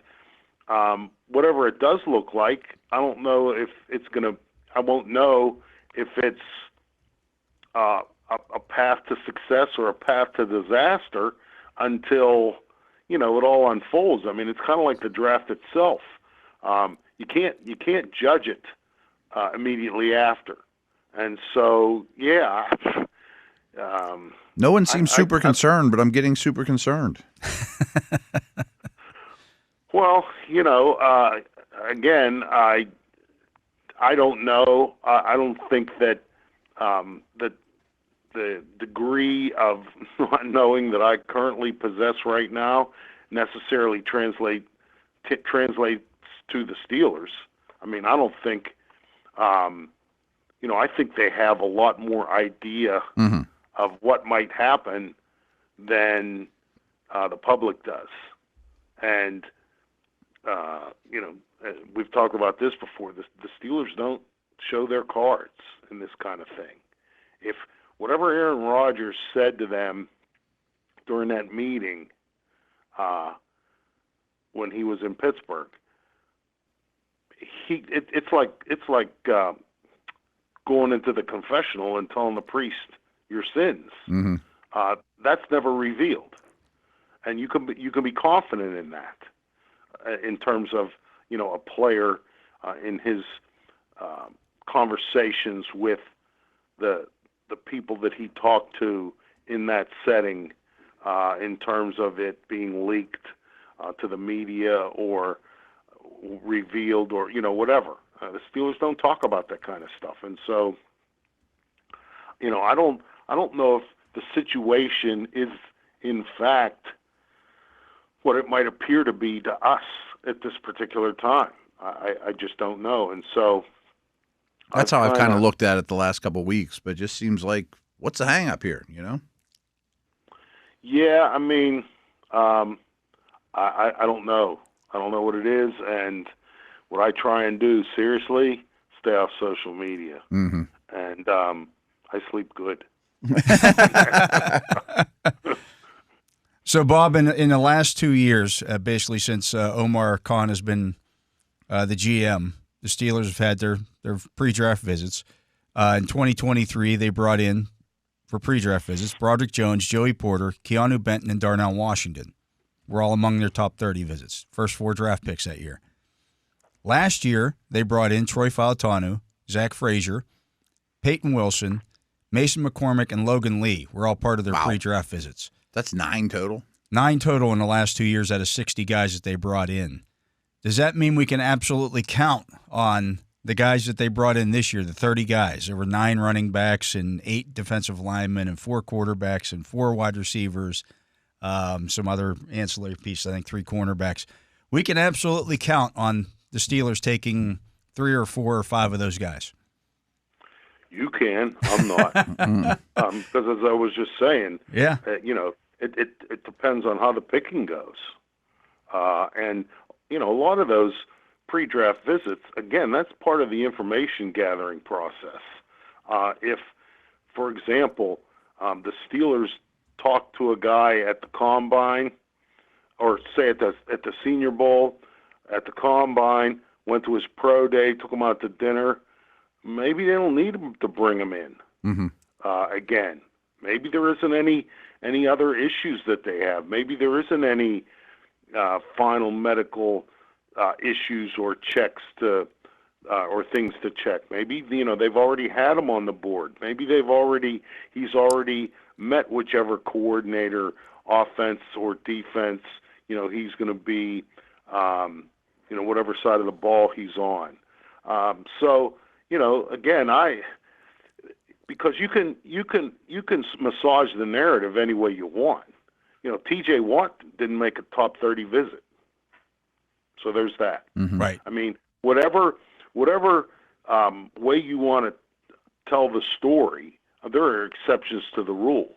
S4: whatever it does look like, I don't know if it's going to. I won't know if it's a path to success or a path to disaster until it all unfolds. It's kind of like the draft itself. You can't judge it immediately after, and so yeah.
S3: No one seems super concerned, but I'm getting super concerned.
S4: Well, again, I don't know. I don't think that that the degree of not knowing that I currently possess right now necessarily translates to the Steelers. I don't think. I think they have a lot more idea of what might happen than the public does. And, we've talked about this before. The Steelers don't show their cards in this kind of thing. If whatever Aaron Rodgers said to them during that meeting when he was in Pittsburgh, it's like going into the confessional and telling the priest your sins.
S3: Mm-hmm.
S4: That's never revealed, and you can be confident in that. In terms of a player in his conversations with the people that he talked to in that setting, in terms of it being leaked to the media or revealed or whatever. The Steelers don't talk about that kind of stuff, and so I don't know if the situation is in fact what it might appear to be to us at this particular time. I just don't know. And so
S3: that's how I've kind of looked at it the last couple of weeks, but it just seems like, what's the hang up here, you know?
S4: Yeah, I mean, I don't know. I don't know what it is. And what I try and do, seriously, stay off social media.
S3: Mm-hmm.
S4: And I sleep good.
S2: So, Bob, in the last 2 years, basically since Omar Khan has been the GM, the Steelers have had their pre-draft visits. In 2023, they brought in, for pre-draft visits, Broderick Jones, Joey Porter, Keanu Benton, and Darnell Washington were all among their top 30 visits, first 4 draft picks that year. Last year, they brought in Troy Fautanu, Zach Frazier, Peyton Wilson, Mason McCormick, and Logan Lee were all part of their pre-draft visits.
S3: That's 9 total?
S2: 9 total in the last 2 years out of 60 guys that they brought in. Does that mean we can absolutely count on the guys that they brought in this year, the 30 guys? There were 9 running backs and 8 defensive linemen and 4 quarterbacks and 4 wide receivers, some other ancillary pieces, I think 3 cornerbacks. We can absolutely count on the Steelers taking 3 or 4 or 5 of those guys.
S4: You can. I'm not. Because as I was just saying,
S2: yeah,
S4: it depends on how the picking goes. And, a lot of those pre-draft visits, again, that's part of the information gathering process. If, for example, the Steelers talk to a guy at the Combine, or say at the Senior Bowl, at the Combine, went to his pro day, took him out to dinner, maybe they don't need him to bring him in again. Maybe there isn't any other issues that they have. Maybe there isn't any final medical issues or checks or things to check. Maybe they've already had him on the board. Maybe he's already met whichever coordinator, offense or defense, he's going to be, whatever side of the ball he's on. So. Again, because you can massage the narrative any way you want. T.J. Watt didn't make a top 30 visit, so there's that.
S2: Mm-hmm. Right.
S4: I mean, whatever way you want to tell the story, there are exceptions to the rule,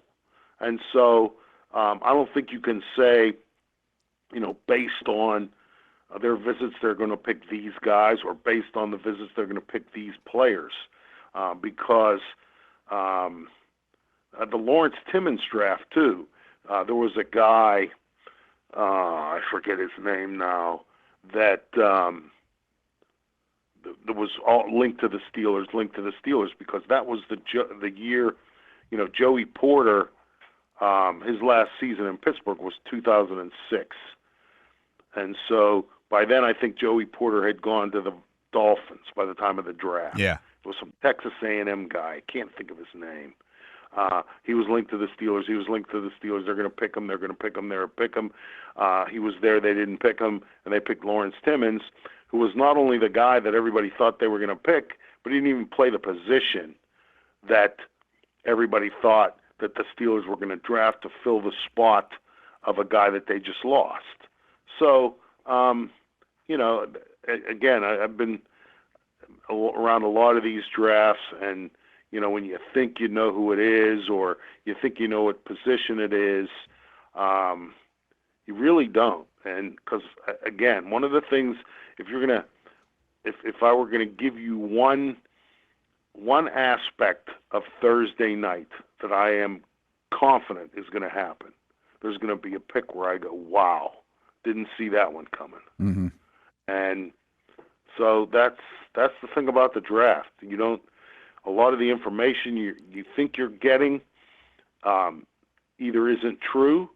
S4: and so I don't think you can say, based on their visits, they're going to pick these guys, or based on the visits, they're going to pick these players, because the Lawrence Timmons draft too. There was a guy, I forget his name now, that was all linked to the Steelers, because that was the year, Joey Porter, his last season in Pittsburgh was 2006, and so. By then, I think Joey Porter had gone to the Dolphins by the time of the draft.
S2: Yeah.
S4: It was some Texas A&M guy. I can't think of his name. He was linked to the Steelers. They're going to pick him. They're going to pick him. They're going to pick him. He was there. They didn't pick him, and they picked Lawrence Timmons, who was not only the guy that everybody thought they were going to pick, but he didn't even play the position that everybody thought that the Steelers were going to draft to fill the spot of a guy that they just lost. So, again, I've been around a lot of these drafts, and, when you think you know who it is, or you think you know what position it is, you really don't. And because, again, one of the things, if I were going to give you one aspect of Thursday night that I am confident is going to happen, there's going to be a pick where I go, wow, didn't see that one coming.
S3: Mm-hmm.
S4: And so that's the thing about the draft. A lot of the information you think you're getting either isn't true.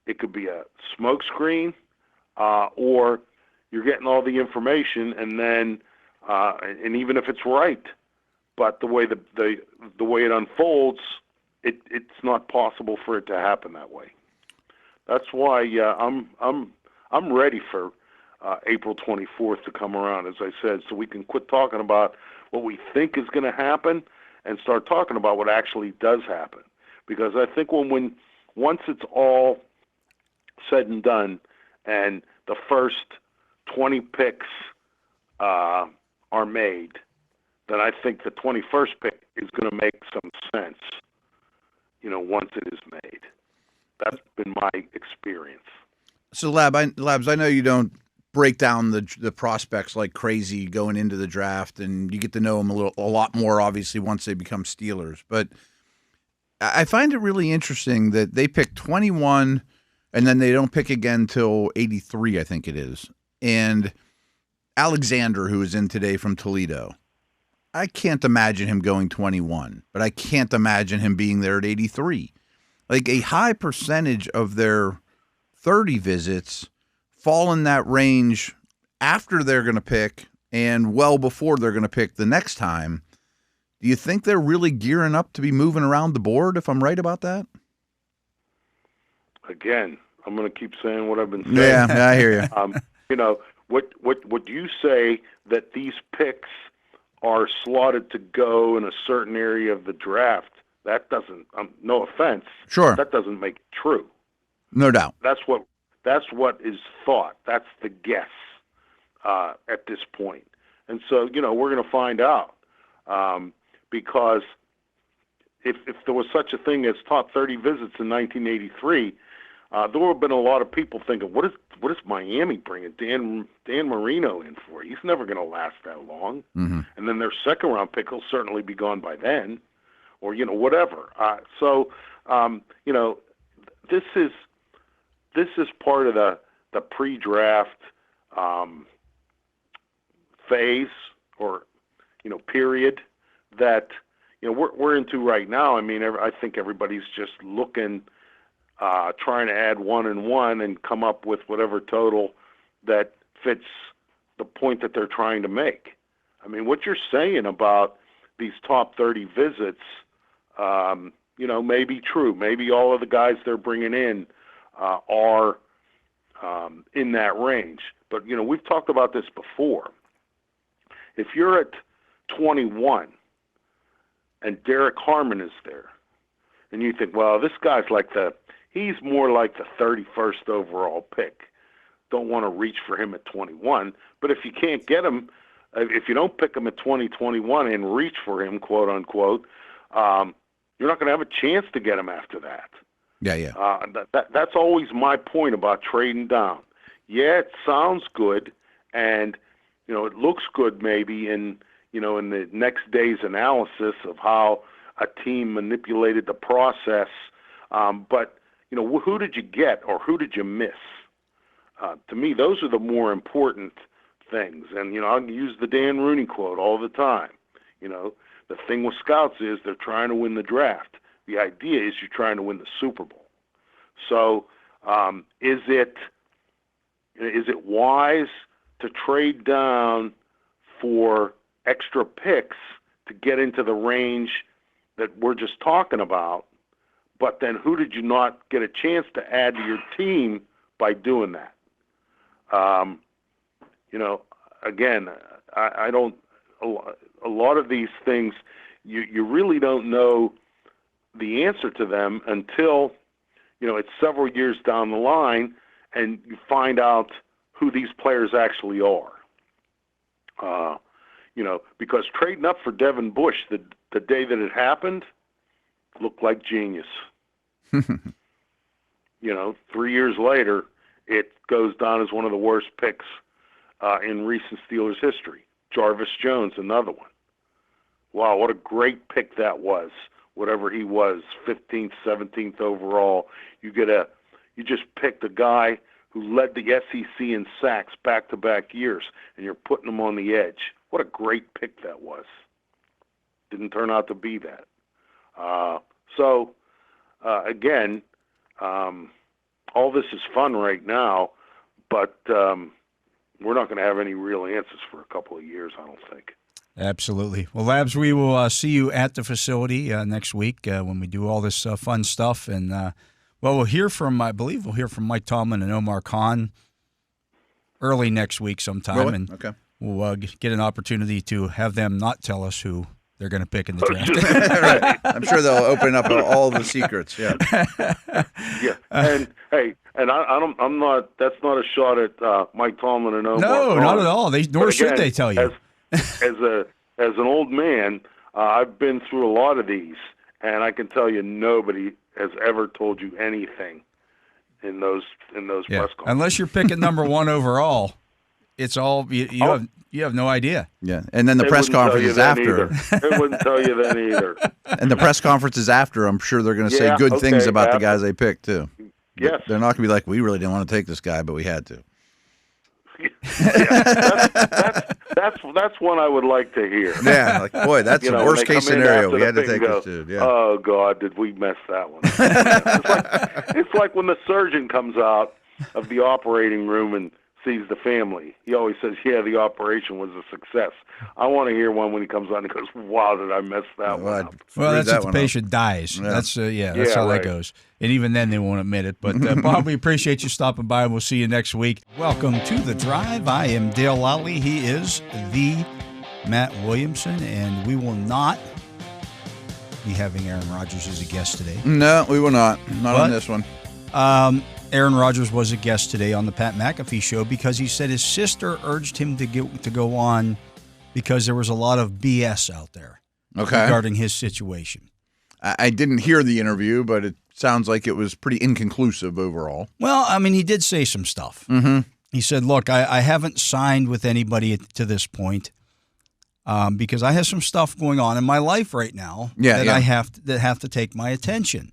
S4: It could be a smokescreen, or you're getting all the information, and then and even if it's right, but the way the way it unfolds, it's not possible for it to happen that way. That's why I'm ready for April 24th to come around, as I said, so we can quit talking about what we think is going to happen and start talking about what actually does happen. Because I think once it's all said and done, and the first 20 picks are made, then I think the 21st pick is going to make some sense, once it is made. That's been my experience.
S3: So, Labs, I know you don't break down the prospects like crazy going into the draft, and you get to know them a lot more, obviously, once they become Steelers. But I find it really interesting that they pick 21, and then they don't pick again till 83, I think it is. And Alexander, who is in today from Toledo, I can't imagine him going 21, but I can't imagine him being there at 83. Like, a high percentage of their 30 visits fall in that range after they're going to pick and well before they're going to pick the next time. Do you think they're really gearing up to be moving around the board, if I'm right about that?
S4: Again, I'm going to keep saying what I've been saying.
S3: Yeah, I hear you.
S4: What you say that these picks are slotted to go in a certain area of the draft, that doesn't, no offense,
S3: sure,
S4: that doesn't make it true.
S3: No doubt.
S4: That's what is thought. That's the guess at this point. And so, we're going to find out because if there was such a thing as top 30 visits in 1983, there would have been a lot of people thinking, what is Miami bringing Dan Marino in for? He's never going to last that long.
S3: Mm-hmm.
S4: And then their second-round pick will certainly be gone by then, or whatever. So this is part of the pre-draft phase or period that we're into right now. I mean, I think everybody's just looking, trying to add 1 and 1 and come up with whatever total that fits the point that they're trying to make. I mean, what you're saying about these top 30 visits, may be true. Maybe all of the guys they're bringing in are in that range. But, we've talked about this before. If you're at 21 and Derek Harmon is there, and you think, well, this guy's he's more like the 31st overall pick. Don't want to reach for him at 21. But if you can't get him, if you don't pick him at 2021 and reach for him, quote unquote, you're not going to have a chance to get him after that.
S3: Yeah.
S4: That's always my point about trading down. Yeah, it sounds good, and it looks good maybe in the next day's analysis of how a team manipulated the process. But who did you get or who did you miss? To me, those are the more important things. And I'll use the Dan Rooney quote all the time. The thing with scouts is they're trying to win the draft. The idea is you're trying to win the Super Bowl. So is it wise to trade down for extra picks to get into the range that we're just talking about? But then who did you not get a chance to add to your team by doing that? Again, I don't. A lot of these things, you really don't know the answer to them until it's several years down the line, and you find out who these players actually are. Because trading up for Devin Bush the day that it happened looked like genius. 3 years later, it goes down as one of the worst picks in recent Steelers history. Jarvis Jones, another one. Wow, what a great pick that was. Whatever he was, 15th, 17th overall. You just picked a guy who led the SEC in sacks back-to-back years, and you're putting him on the edge. What a great pick that was. Didn't turn out to be that. Again, all this is fun right now, but we're not going to have any real answers for a couple of years, I don't think.
S2: Absolutely. Well, Labs, we will see you at the facility next week when we do all this fun stuff. And, we'll hear from Mike Tomlin and Omar Khan early next week sometime.
S3: Really?
S2: And
S3: okay.
S2: We'll get an opportunity to have them not tell us who they're going to pick in the draft.
S3: Right. I'm sure they'll open up all the secrets. Yeah.
S4: Yeah. And, hey, And I'm not. That's not a shot at Mike Tomlin and Omar.
S2: No, not at all. Nor should they tell you.
S4: As an old man, I've been through a lot of these, and I can tell you, nobody has ever told you anything in those press conferences.
S2: Unless you're picking number 1 overall, it's all you have no idea.
S3: Yeah, and then the press conference is after.
S4: They wouldn't tell you then either.
S3: And the press conference is after. I'm sure they're going to say good things about the guys they picked too.
S4: Yes,
S3: they're not going to be like, we really didn't want to take this guy, but we had to.
S4: That's one I would like to hear.
S3: Yeah, like, boy, that's the worst case scenario. We had to take this dude. Yeah.
S4: Oh God, did we mess that one? It's like when the surgeon comes out of the operating room and sees the family. He always says, "Yeah, the operation was a success." I want to hear one when he comes on and goes, "Wow, did I mess that one up?"
S2: Well, that's if the patient dies. Yeah. That's how that goes. And even then, they won't admit it. But Bob, we appreciate you stopping by, and we'll see you next week. Welcome to The Drive. I am Dale Lolley. He is the Matt Williamson, and we will not be having Aaron Rodgers as a guest today.
S3: No, we will not. Not on this one.
S2: Aaron Rodgers was a guest today on the Pat McAfee show because he said his sister urged him to go on because there was a lot of BS out there regarding his situation.
S3: I didn't hear the interview, but it sounds like it was pretty inconclusive overall.
S2: Well, I mean, he did say some stuff.
S3: Mm-hmm.
S2: He said, look, I haven't signed with anybody to this point because I have some stuff going on in my life right now I have to take my attention.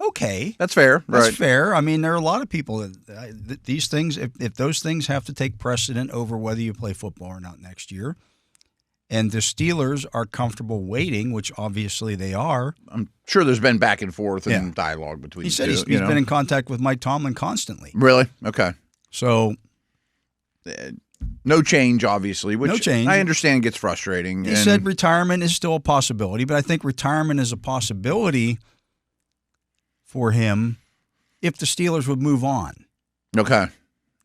S2: Okay.
S3: That's fair.
S2: That's fair. I mean, there are a lot of people that these things, if those things have to take precedent over whether you play football or not next year, and the Steelers are comfortable waiting, which obviously they are.
S3: I'm sure there's been back and forth and dialogue between
S2: He said he's been in contact with Mike Tomlin constantly.
S3: Really? Okay.
S2: So
S3: no change, obviously. Which
S2: no change.
S3: I understand gets frustrating.
S2: He said retirement is still a possibility, but I think retirement is a possibility for him if the Steelers would move on.
S3: Okay.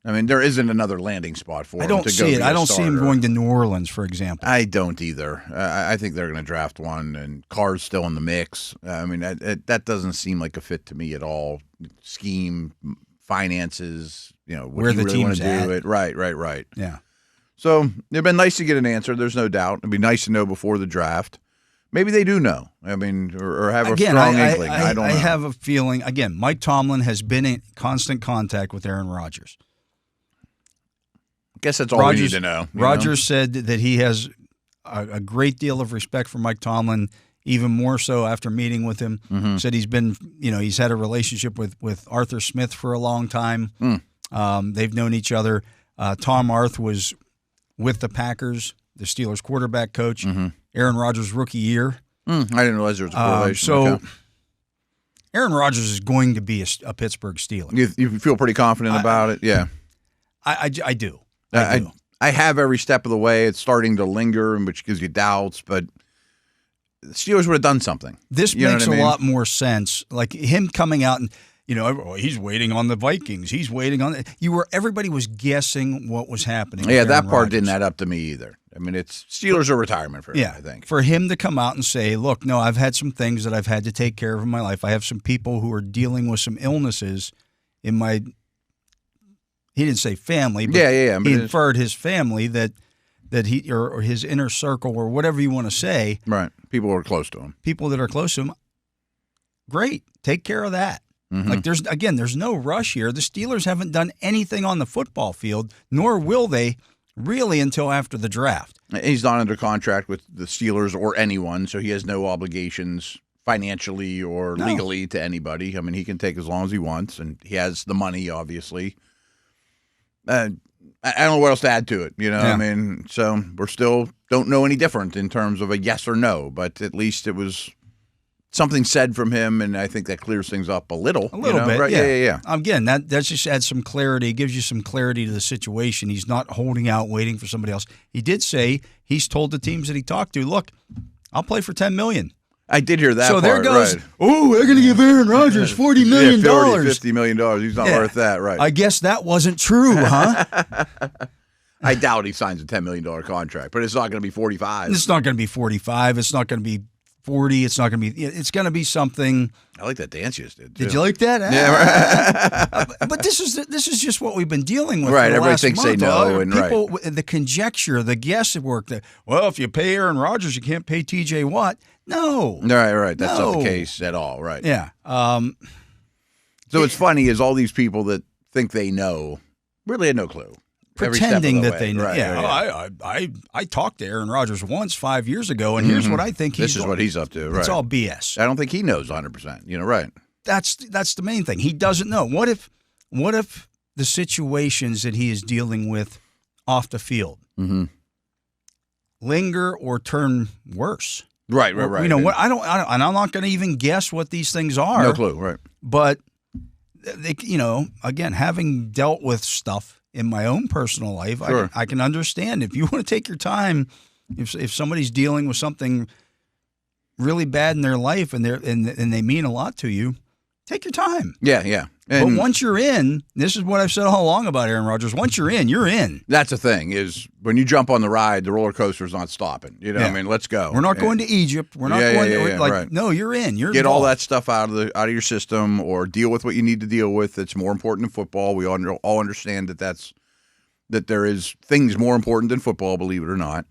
S3: I mean, there isn't another landing spot for him. I
S2: don't see it. I don't see him going to New Orleans, for example.
S3: I don't either. I think they're going to draft one, and Carr's still in the mix. I mean, that doesn't seem like a fit to me at all. Scheme, finances,
S2: where the
S3: really
S2: team's
S3: want to do
S2: at.
S3: it. Right.
S2: Yeah.
S3: So it'd been nice to get an answer. There's no doubt. It'd be nice to know before the draft. Maybe they do know. I mean, or have a strong inkling. I don't know.
S2: I have a feeling, again, Mike Tomlin has been in constant contact with Aaron Rodgers.
S3: I guess that's all we need to know.
S2: Rodgers said that he has a great deal of respect for Mike Tomlin, even more so after meeting with him.
S3: Mm-hmm.
S2: Said he's been, he's had a relationship with Arthur Smith for a long time. They've known each other. Tom Arth was with the Packers, the Steelers quarterback coach.
S3: Mm-hmm.
S2: Aaron Rodgers' rookie year.
S3: I didn't realize there was a correlation.
S2: Aaron Rodgers is going to be a Pittsburgh Steeler.
S3: You feel pretty confident about it? Yeah.
S2: I do.
S3: I have every step of the way. It's starting to linger, which gives you doubts, but the Steelers would have done something.
S2: This makes a lot more sense. Like him coming out and, he's waiting on the Vikings. He's waiting on everybody was guessing what was happening.
S3: Yeah, that part didn't add up to me either. I mean, it's Steelers are retirement for him, I think.
S2: For him to come out and say, look, no, I've had some things that I've had to take care of in my life. I have some people who are dealing with some illnesses in my he didn't say family, but he inferred his family that he or his inner circle or whatever you want to say.
S3: Right. People who are close to him.
S2: People that are close to him. Great. Take care of that.
S3: Mm-hmm.
S2: Like there's no rush here. The Steelers haven't done anything on the football field, nor will they really until after the draft.
S3: He's not under contract with the Steelers or anyone, so he has no obligations financially or legally to anybody. I mean, he can take as long as he wants, and he has the money, obviously. I don't know what else to add to it, I mean, so we're still don't know any different in terms of a yes or no, but at least it was something said from him, and I think that clears things up a little.
S2: A little bit,
S3: right? Yeah.
S2: Again, that just adds some clarity, gives you some clarity to the situation. He's not holding out, waiting for somebody else. He did say he's told the teams that he talked to, look, I'll play for $10 million.
S3: I did hear that.
S2: So there goes,
S3: right.
S2: Oh, they're going to give Aaron Rodgers $40 million.
S3: $50 million. He's not worth that, right?
S2: I guess that wasn't true, huh?
S3: I doubt he signs a $10 million contract, but it's not going to be 45.
S2: It's not going to be 45. It's not going to be 40. It's not going to be. It's going to be something.
S3: I like that dance you just did. Too.
S2: Did you like that?
S3: Yeah.
S2: But this is just what we've been dealing with.
S3: Right.
S2: For the
S3: Everybody
S2: last
S3: thinks
S2: month.
S3: they know, and
S2: people, the conjecture, the guesswork. That if you pay Aaron Rodgers, you can't pay T.J. Watt. No.
S3: Right. That's not the case at all. Right.
S2: Yeah.
S3: So what's funny is all these people that think they know really had no clue.
S2: Pretending that they know.
S3: Right,
S2: yeah. I talked to Aaron Rodgers once 5 years ago, and here's what I think he's
S3: This is what he's up to. Right.
S2: It's all BS.
S3: I don't think he knows 100%. Right.
S2: That's the main thing. He doesn't know. What if the situations that he is dealing with off the field linger or turn worse?
S3: Right.
S2: You know what? I don't, and I'm not going to even guess what these things are.
S3: No clue. Right.
S2: But they, again, having dealt with stuff in my own personal life,
S3: sure.
S2: I can understand if you want to take your time. If somebody's dealing with something really bad in their life and they mean a lot to you, take your time.
S3: Yeah.
S2: But once you're in, this is what I've said all along about Aaron Rodgers. Once you're in, you're in.
S3: That's the thing is when you jump on the ride, the roller coaster's not stopping. You know what I mean? Let's go.
S2: We're not going to Egypt. We're not going to
S3: right.
S2: No, you're in. You're
S3: get
S2: involved.
S3: all that stuff out of your system, or deal with what you need to deal with. It's more important than football. We all understand that there is things more important than football, believe it or not.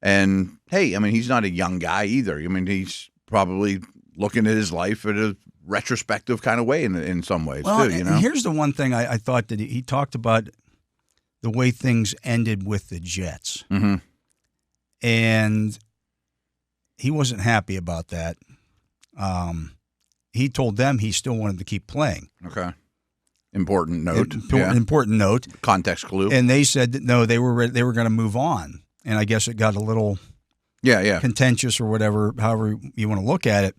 S3: And hey, I mean, he's not a young guy either. I mean, he's probably looking at his life at a retrospective kind of way in some ways too.
S2: And here's the one thing I thought that he talked about the way things ended with the Jets, and he wasn't happy about that. He told them he still wanted to keep playing.
S3: Okay. Important note.
S2: Important note.
S3: Context clue.
S2: And they said that no, they were going to move on. And I guess it got a little contentious or whatever, however you want to look at it.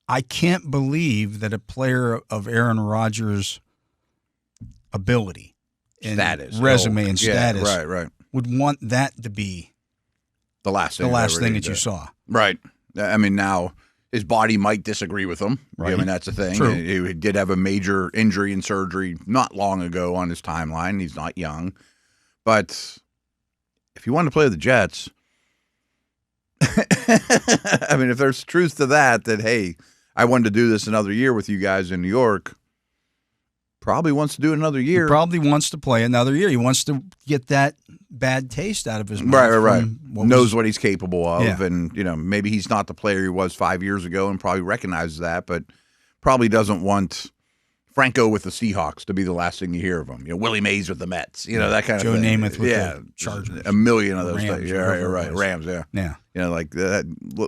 S2: I can't believe that a player of Aaron Rodgers' ability and
S3: status,
S2: resume and status
S3: right.
S2: would want that to be
S3: the last thing
S2: that you saw.
S3: Right. I mean, now his body might disagree with him. Right. I mean, that's the thing.
S2: True.
S3: He did have a major injury and surgery not long ago on his timeline. He's not young. But if you want to play the Jets, I mean, if there's truth to that, hey, I wanted to do this another year with you guys in New York, probably wants to do another year.
S2: He probably wants to play another year. He wants to get that bad taste out of his mouth.
S3: Right. Knows what he's capable of.
S2: Yeah.
S3: And, maybe he's not the player he was 5 years ago and probably recognizes that, but probably doesn't want Franco with the Seahawks to be the last thing you hear of him. Willie Mays with the Mets, that kind
S2: Joe
S3: of thing.
S2: Namath with the Chargers.
S3: A million of those
S2: Rams,
S3: things. Yeah, right. Rams, yeah.
S2: Yeah.
S3: Like that.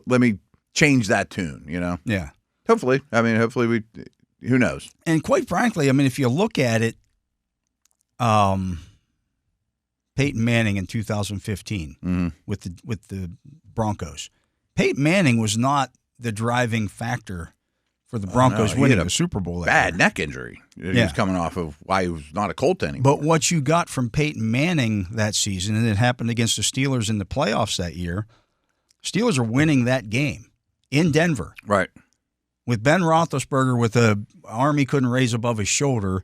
S3: Let me change that tune,
S2: Yeah.
S3: Hopefully. I mean, hopefully who knows?
S2: And quite frankly, I mean, if you look at it, Peyton Manning in 2015 with the Broncos. Peyton Manning was not the driving factor for the Broncos winning the Super Bowl.
S3: Bad neck injury. He was coming off of why he was not a Colt anymore.
S2: But what you got from Peyton Manning that season, and it happened against the Steelers in the playoffs that year, Steelers are winning that game in Denver.
S3: Right.
S2: With Ben Roethlisberger with a arm he couldn't raise above his shoulder,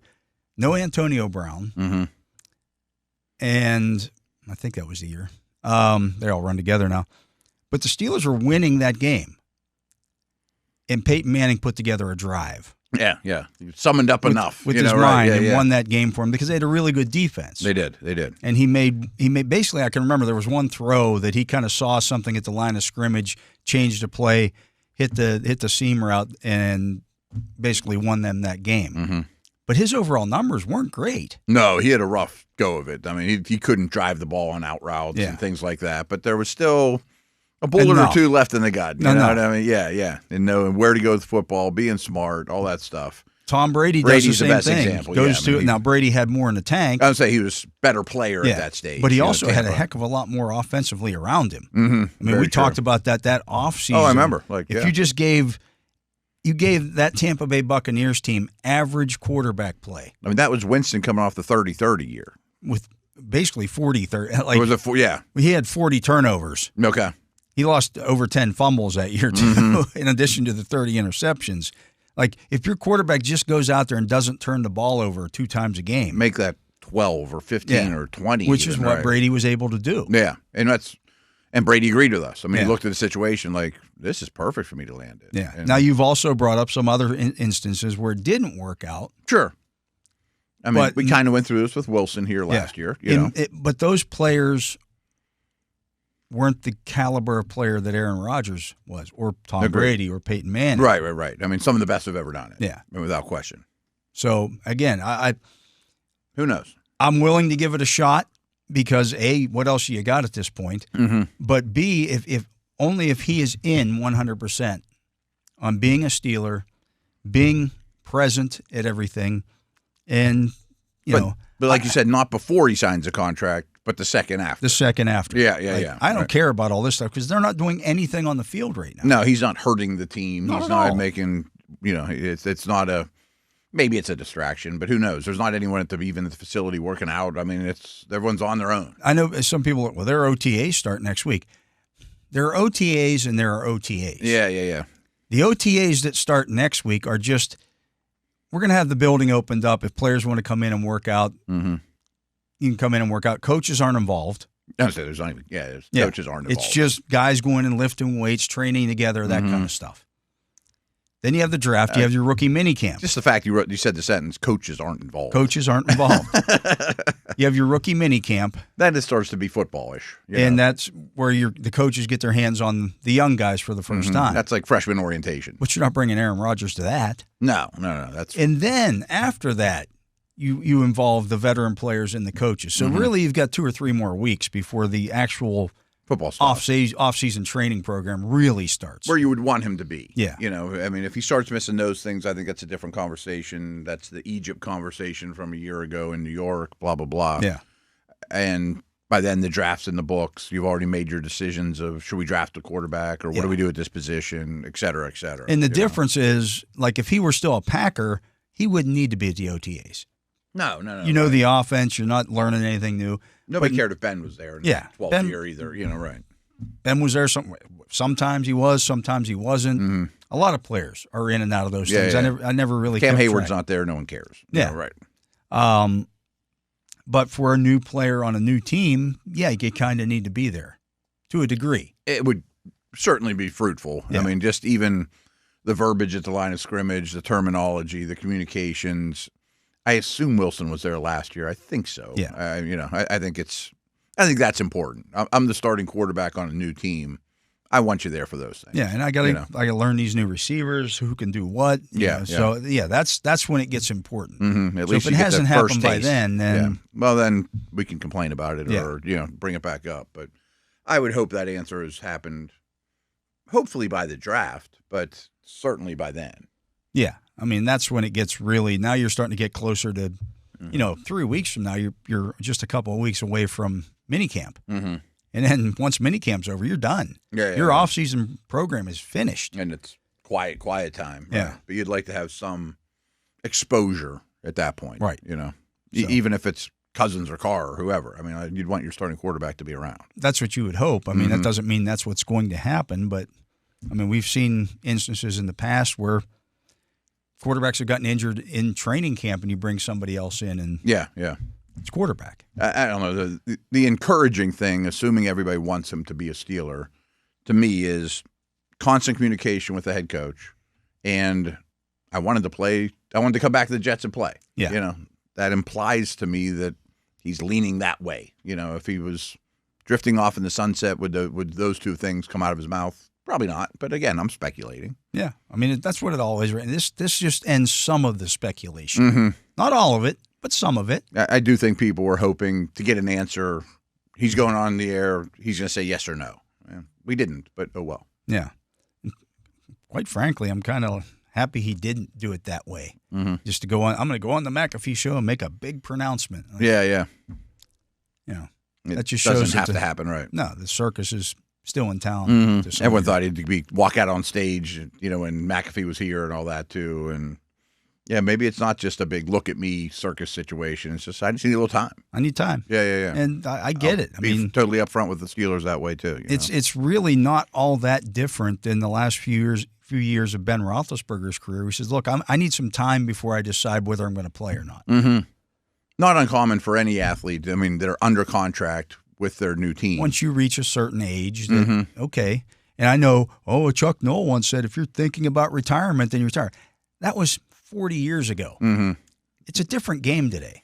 S2: no Antonio Brown, and I think that was the year. They all run together now. But the Steelers were winning that game, and Peyton Manning put together a drive.
S3: Yeah. He summoned up enough.
S2: With his mind and won that game for him because they had a really good defense.
S3: They did.
S2: And he made basically, I can remember there was one throw that he kind of saw something at the line of scrimmage, changed the play, hit the seam route, and basically won them that game. But his overall numbers weren't great.
S3: No, he had a rough go of it. I mean, he couldn't drive the ball on out routes and things like that. But there was still a bullet or two left in the gun. You know what I mean? Yeah. And knowing where to go with football, being smart, all that stuff.
S2: Tom Brady does
S3: Brady's
S2: the same
S3: best
S2: thing.
S3: example.
S2: Now Brady had more in the tank.
S3: I would say he was a better player at that stage.
S2: But he also had a heck of a lot more offensively around him. I mean, we talked about that offseason.
S3: Oh, I remember.
S2: If you just gave that Tampa Bay Buccaneers team average quarterback play.
S3: I mean, that was Winston coming off the 30-30 year.
S2: With basically 40-30.
S3: Yeah.
S2: He had 40 turnovers.
S3: Okay.
S2: He lost over 10 fumbles that year, too, in addition to the 30 interceptions. Like, if your quarterback just goes out there and doesn't turn the ball over 2 times a game.
S3: Make that 12 or 15 or 20.
S2: Which is what Brady was able to do.
S3: Yeah. And And Brady agreed with us. I mean,
S2: Yeah.
S3: he looked at the situation like, this is perfect for me to land in.
S2: Yeah.
S3: And
S2: Now, you've also brought up some other instances where it didn't work out.
S3: sure. I mean,
S2: But-
S3: we kind of went through this with Wilson here last year. You know?
S2: But those players weren't the caliber of player that Aaron Rodgers was, or Tom
S3: Agreed.
S2: Brady, or Peyton Manning.
S3: Right. I mean, some of the best have ever done it.
S2: Yeah.
S3: Without question.
S2: So, again,
S3: Who knows?
S2: I'm willing to give it a shot because, A, what else you got at this point?
S3: Mm-hmm.
S2: But B, if only if he is in 100% on being a Steeler, being present at everything, and,
S3: But like you said, not before he signs a contract, but the second after.
S2: the second after.
S3: Yeah.
S2: I don't
S3: Right.
S2: care about all this stuff because they're not doing anything on the field right now.
S3: No, he's not hurting the team.
S2: Not
S3: He's
S2: at
S3: not
S2: all.
S3: making, it's not a, maybe it's a distraction, but who knows? There's not anyone even at the facility working out. I mean, everyone's on their own.
S2: I know some people, their OTAs start next week. There are OTAs and there are OTAs.
S3: Yeah.
S2: The OTAs that start next week are just, we're going to have the building opened up. If players want to come in and work out,
S3: Mm-hmm.
S2: you can come in and work out. Coaches aren't involved.
S3: No, so there's not even, coaches aren't involved.
S2: It's just guys going and lifting weights, training together, that kind of stuff. Then you have the draft. You have your rookie mini camp.
S3: Just the fact you said the sentence, coaches aren't involved.
S2: Coaches aren't involved. You have your rookie mini camp,
S3: Then it starts to be footballish.
S2: and that's where the coaches get their hands on the young guys for the 1st time.
S3: That's like freshman orientation.
S2: But you're not bringing Aaron Rodgers to that.
S3: No. That's
S2: And then after that, you involve the veteran players and the coaches. So really, you've got 2 or 3 more weeks before the actual
S3: football stuff.
S2: off-season training program really starts.
S3: Where you would want him to be.
S2: Yeah.
S3: I mean, if he starts missing those things, I think that's a different conversation. That's the Egypt conversation from a year ago in New York, blah, blah, blah.
S2: Yeah.
S3: And by then, the draft's in the books. You've already made your decisions of should we draft a quarterback or what do we do at this position, et cetera, et cetera.
S2: And the difference is, like, if he were still a Packer, he wouldn't need to be at the OTAs.
S3: No.
S2: You know the offense. You're not learning anything new.
S3: Nobody cared if Ben was there in the 12th year either, right.
S2: Ben was there. Sometimes he was, sometimes he wasn't. A lot of players are in and out of those things.
S3: Yeah.
S2: I never really
S3: Cam
S2: kept
S3: Hayward's
S2: track.
S3: not there. No one cares.
S2: Yeah.
S3: Right.
S2: But for a new player on a new team, you kind of need to be there to a degree.
S3: It would certainly be fruitful.
S2: Yeah.
S3: I mean, just even the verbiage at the line of scrimmage, the terminology, the communications. I assume Wilson was there last year. I think so.
S2: Yeah.
S3: I think that's important. I'm the starting quarterback on a new team. I want you there for those things.
S2: Yeah, and I got to learn these new receivers, who can do what. So that's when it gets important.
S3: Mm-hmm. At
S2: So
S3: least
S2: if it
S3: you get
S2: hasn't
S3: that first
S2: happened by
S3: taste.
S2: then
S3: then we can complain about it or bring it back up. But I would hope that answer has happened, hopefully by the draft, but certainly by then.
S2: Yeah, I mean that's when it gets really. Now you're starting to get closer to, 3 weeks from now you're just a couple of weeks away from minicamp.
S3: Mm-hmm.
S2: And then once minicamp's over, you're done. Your off-season program is finished.
S3: And it's quiet time. Right?
S2: Yeah.
S3: But you'd like to have some exposure at that point.
S2: Right.
S3: Even if it's Cousins or Carr or whoever. I mean, you'd want your starting quarterback to be around.
S2: That's what you would hope. I mean, that doesn't mean that's what's going to happen. But, I mean, we've seen instances in the past where quarterbacks have gotten injured in training camp and you bring somebody else in and it's quarterback.
S3: I don't know. The encouraging thing, assuming everybody wants him to be a Steeler, to me is constant communication with the head coach. And I wanted to come back to the Jets and play.
S2: Yeah.
S3: That implies to me that he's leaning that way. If he was drifting off in the sunset, would those two things come out of his mouth? Probably not. But again, I'm speculating.
S2: Yeah. I mean, that's what it always is. This just ends some of the speculation. Not all of it, but some of it.
S3: I do think people were hoping to get an answer. He's going on the air. He's going to say yes or no. We didn't, but oh well.
S2: Yeah. Quite frankly, I'm kind of happy he didn't do it that way. Just to go on. I'm going to go on the McAfee show and make a big pronouncement.
S3: Yeah.
S2: That just
S3: doesn't
S2: shows
S3: have to happen, right?
S2: No, the circus is still in town. to some
S3: Everyone
S2: degree.
S3: thought he'd walk out on stage, when McAfee was here and all that too. And maybe it's not just a big look at me circus situation. It's just I just need a little time.
S2: I need time.
S3: Yeah.
S2: And I get it. I
S3: be
S2: mean,
S3: totally upfront with the Steelers that way too.
S2: it's really not all that different than the last few years of Ben Roethlisberger's career. He says, "Look, I need some time before I decide whether I'm going to play or not."
S3: Not uncommon for any athlete. I mean, they're under contract with their new team.
S2: Once you reach a certain age, then, okay. And I know, Chuck Noll once said, if you're thinking about retirement, then you retire. That was 40 years ago. It's a different game today.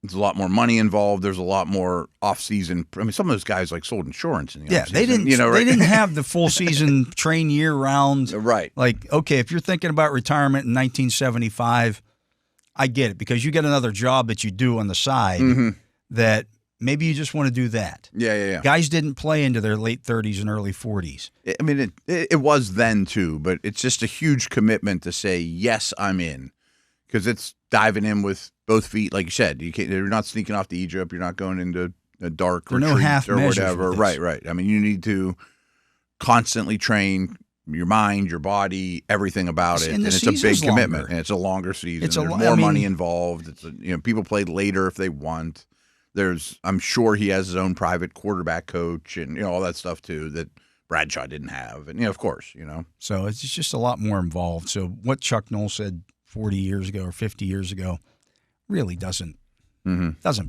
S3: There's a lot more money involved. There's a lot more off-season. I mean, some of those guys like sold insurance in the off-season.
S2: They didn't. They didn't have the full season train year round.
S3: Right.
S2: Like, okay, if you're thinking about retirement in 1975, I get it because you get another job that you do on the side that maybe you just want to do that.
S3: Yeah.
S2: Guys didn't play into their late 30s and early 40s.
S3: I mean, it was then too, but it's just a huge commitment to say yes, I'm in, because it's diving in with both feet, like you said. You're not sneaking off to Egypt. You're not going into a dark retreat or whatever. Right. I mean, you need to constantly train your mind, your body, everything about it, and it's a big commitment. And it's a longer season. There's more money involved. It's people play later if they want. I'm sure he has his own private quarterback coach and all that stuff too that Bradshaw didn't have, and of course.
S2: So it's just a lot more involved. So what Chuck Noll said 40 years ago or 50 years ago really doesn't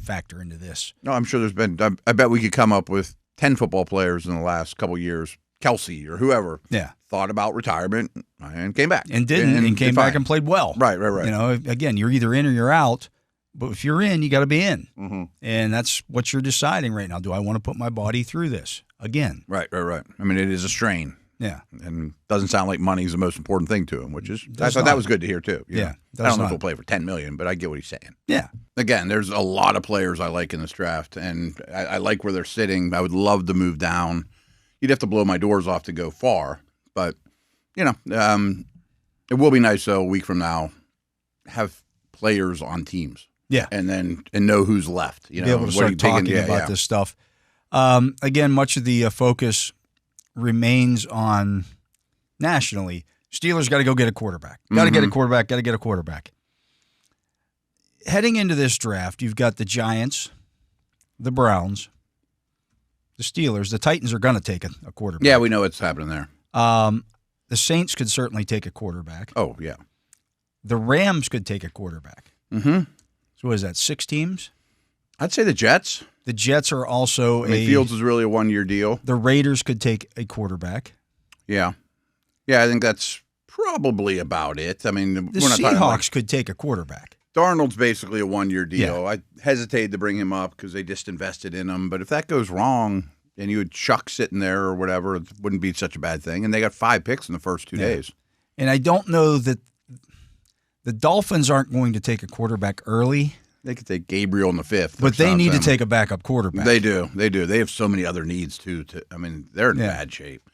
S2: factor into this.
S3: No, I'm sure there's been. I bet we could come up with 10 football players in the last couple of years, Kelsey or whoever, thought about retirement and came back
S2: and came back and played well.
S3: Right.
S2: Again, you're either in or you're out. But if you're in, you got to be in, and that's what you're deciding right now. Do I want to put my body through this again?
S3: Right. I mean, it is a strain.
S2: Yeah,
S3: and doesn't sound like money is the most important thing to him, which is I thought that was good to hear too. I don't know if he'll play for $10 million, but I get what he's saying.
S2: Yeah.
S3: Again, there's a lot of players I like in this draft, and I like where they're sitting. I would love to move down. You'd have to blow my doors off to go far, but it will be nice though. A week from now, have players on teams.
S2: Yeah,
S3: and know who's left.
S2: Be able to start talking about this stuff. Again, much of the focus remains on nationally. Steelers got to go get a quarterback. Got to get a quarterback. Got to get a quarterback. Heading into this draft, you've got the Giants, the Browns, the Steelers. The Titans are going to take a quarterback.
S3: Yeah, we know what's happening there.
S2: The Saints could certainly take a quarterback.
S3: Oh yeah.
S2: The Rams could take a quarterback. So what is that, 6 teams?
S3: I'd say the Jets.
S2: The Jets are also
S3: Fields is really a 1-year deal.
S2: The Raiders could take a quarterback.
S3: Yeah, I think that's probably about it. I mean,
S2: the Seahawks could take a quarterback.
S3: Darnold's basically a 1-year deal. Yeah. I hesitated to bring him up because they just invested in him. But if that goes wrong and you had Chuck sitting there or whatever, it wouldn't be such a bad thing. And they got 5 picks in the first 2 days.
S2: And I don't know that the Dolphins aren't going to take a quarterback early.
S3: They could take Gabriel in the 5th.
S2: But they need to take a backup quarterback.
S3: They do. They have so many other needs, too. They're in bad shape.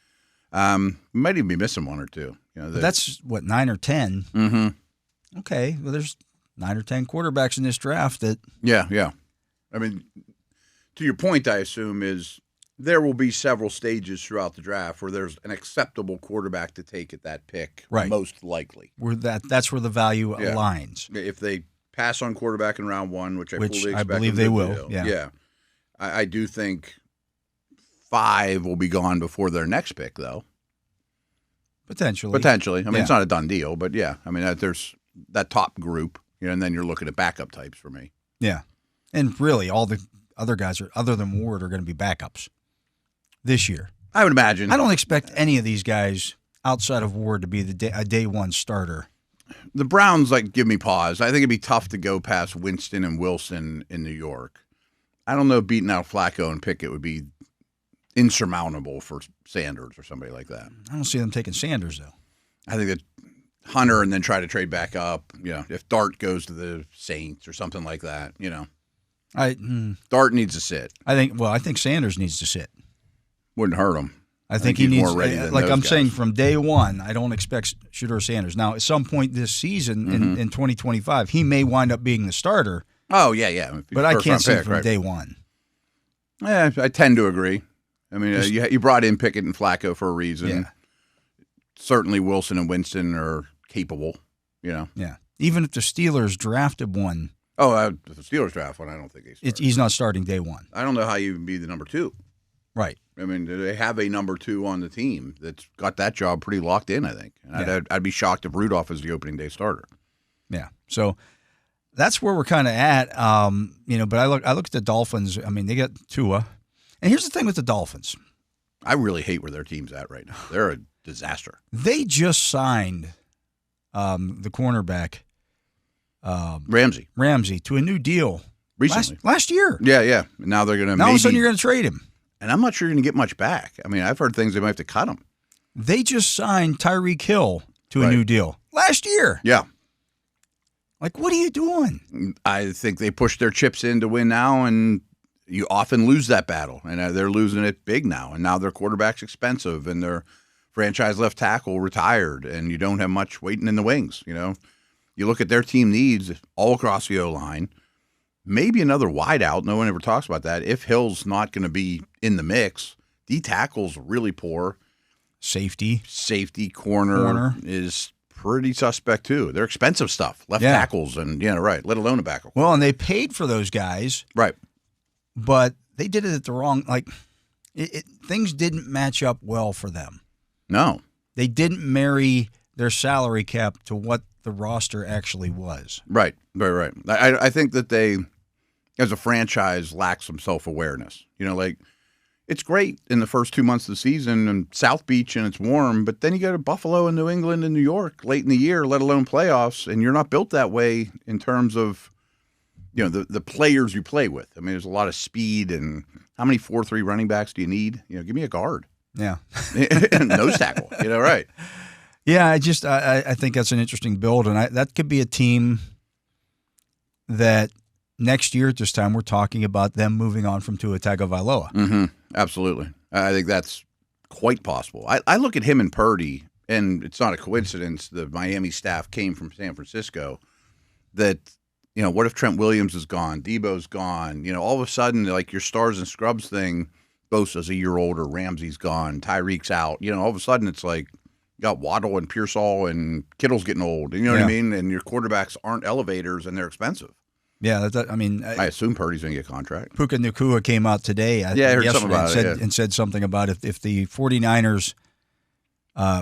S3: Might even be missing 1 or 2.
S2: That's, 9 or 10? Okay. Well, there's 9 or 10 quarterbacks in this draft that...
S3: Yeah. I mean, to your point, I assume, is there will be several stages throughout the draft where there's an acceptable quarterback to take at that pick, most likely.
S2: That's where the value aligns.
S3: If they pass on quarterback in round 1, which I fully expect
S2: I believe they will.
S3: Yeah. I do think 5 will be gone before their next pick, though.
S2: Potentially.
S3: I mean, it's not a done deal, but there's that top group, and then you're looking at backup types for me.
S2: Yeah. And really, all the other guys, other than Ward, are going to be backups this year.
S3: I would imagine.
S2: I don't expect any of these guys outside of Ward to be a day one starter.
S3: The Browns give me pause. I think it'd be tough to go past Winston and Wilson in New York. I don't know, beating out Flacco and Pickett would be insurmountable for Sanders or somebody like that.
S2: I don't see them taking Sanders, though.
S3: I think that Hunter and then try to trade back up. If Dart goes to the Saints or something like that, Dart needs to sit.
S2: I think Sanders needs to sit.
S3: Wouldn't hurt him.
S2: I think he needs,
S3: more ready than
S2: like
S3: those
S2: I'm
S3: guys.
S2: saying, from day one, I don't expect Shedeur Sanders. Now, at some point this season, in 2025, he may wind up being the starter.
S3: Oh, yeah.
S2: But I can't see from day one.
S3: Yeah, I tend to agree. I mean, you brought in Pickett and Flacco for a reason.
S2: Yeah.
S3: Certainly Wilson and Winston are capable,
S2: Yeah. Even if the Steelers drafted one.
S3: Oh, the Steelers draft one, I don't think
S2: he's not starting day one.
S3: I don't know how you would be the number 2.
S2: Right.
S3: I mean, they have a number 2 on the team that's got that job pretty locked in, I think. And I'd be shocked if Rudolph is the opening day starter.
S2: Yeah. So that's where we're kind of at. But I look at the Dolphins. I mean, they got Tua. And here's the thing with the Dolphins.
S3: I really hate where their team's at right now. They're a disaster.
S2: They just signed the cornerback
S3: Ramsey
S2: to a new deal
S3: recently.
S2: Last year.
S3: Yeah. Now they're going to.
S2: Now all of a sudden you're going to trade him.
S3: And I'm not sure you're going to get much back. I mean, I've heard things they might have to cut him.
S2: They just signed Tyreek Hill to a new deal last year.
S3: Yeah.
S2: Like, what are you doing?
S3: I think they push their chips in to win now, and you often lose that battle. And they're losing it big now. And now their quarterback's expensive, and their franchise left tackle retired, and you don't have much waiting in the wings. You know, you look at their team needs all across the O-line. Maybe another wideout. No one ever talks about that. If Hill's not going to be in the mix, D tackle's really poor.
S2: Safety,
S3: corner is pretty suspect too. They're expensive stuff. Left tackles and let alone a backup.
S2: Well, and they paid for those guys,
S3: right?
S2: But they did it at the wrong. Things didn't match up well for them.
S3: No,
S2: they didn't marry their salary cap to what the roster actually was.
S3: Right. I think that they, as a franchise, lack some self-awareness. It's great in the first 2 months of the season in South Beach and it's warm, but then you go to Buffalo and New England and New York late in the year, let alone playoffs, and you're not built that way in terms of, the players you play with. I mean, there's a lot of speed, and how many 4-3 running backs do you need? Give me a guard.
S2: Yeah.
S3: Nose tackle, right.
S2: Yeah, I think that's an interesting build, and that could be a team that next year at this time we're talking about them moving on from Tua Tagovailoa.
S3: Mm-hmm. Absolutely. I think that's quite possible. I look at him and Purdy, and it's not a coincidence the Miami staff came from San Francisco, that, what if Trent Williams is gone, Debo's gone, all of a sudden, like your stars and scrubs thing, Bosa's a year older, Ramsey's gone, Tyreek's out, all of a sudden it's like, you got Waddle and Pearsall and Kittle's getting old. You know what I mean? And your quarterbacks aren't elevators, and they're expensive.
S2: Yeah, I
S3: assume Purdy's going to get a contract.
S2: Puka Nacua came out today.
S3: I heard something about it.
S2: And said something about if the 49ers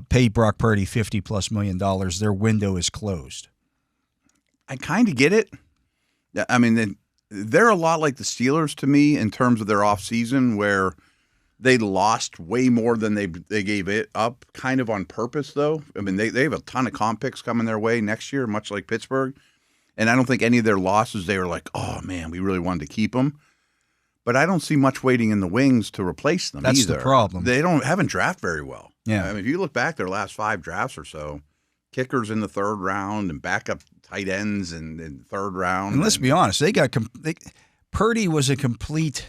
S2: pay Brock Purdy $50+ million, their window is closed.
S3: I kind of get it. I mean, they're a lot like the Steelers to me in terms of their offseason, where they lost way more than they gave it up, kind of on purpose, though. I mean, they have a ton of comp picks coming their way next year, much like Pittsburgh. And I don't think any of their losses, they were like, oh, man, we really wanted to keep them. But I don't see much waiting in the wings to replace them either.
S2: That's the problem.
S3: They haven't drafted very well.
S2: Yeah.
S3: I mean, if you look back their last 5 drafts or so, kickers in the 3rd round and backup tight ends in the 3rd round.
S2: And let's be honest, Purdy was a complete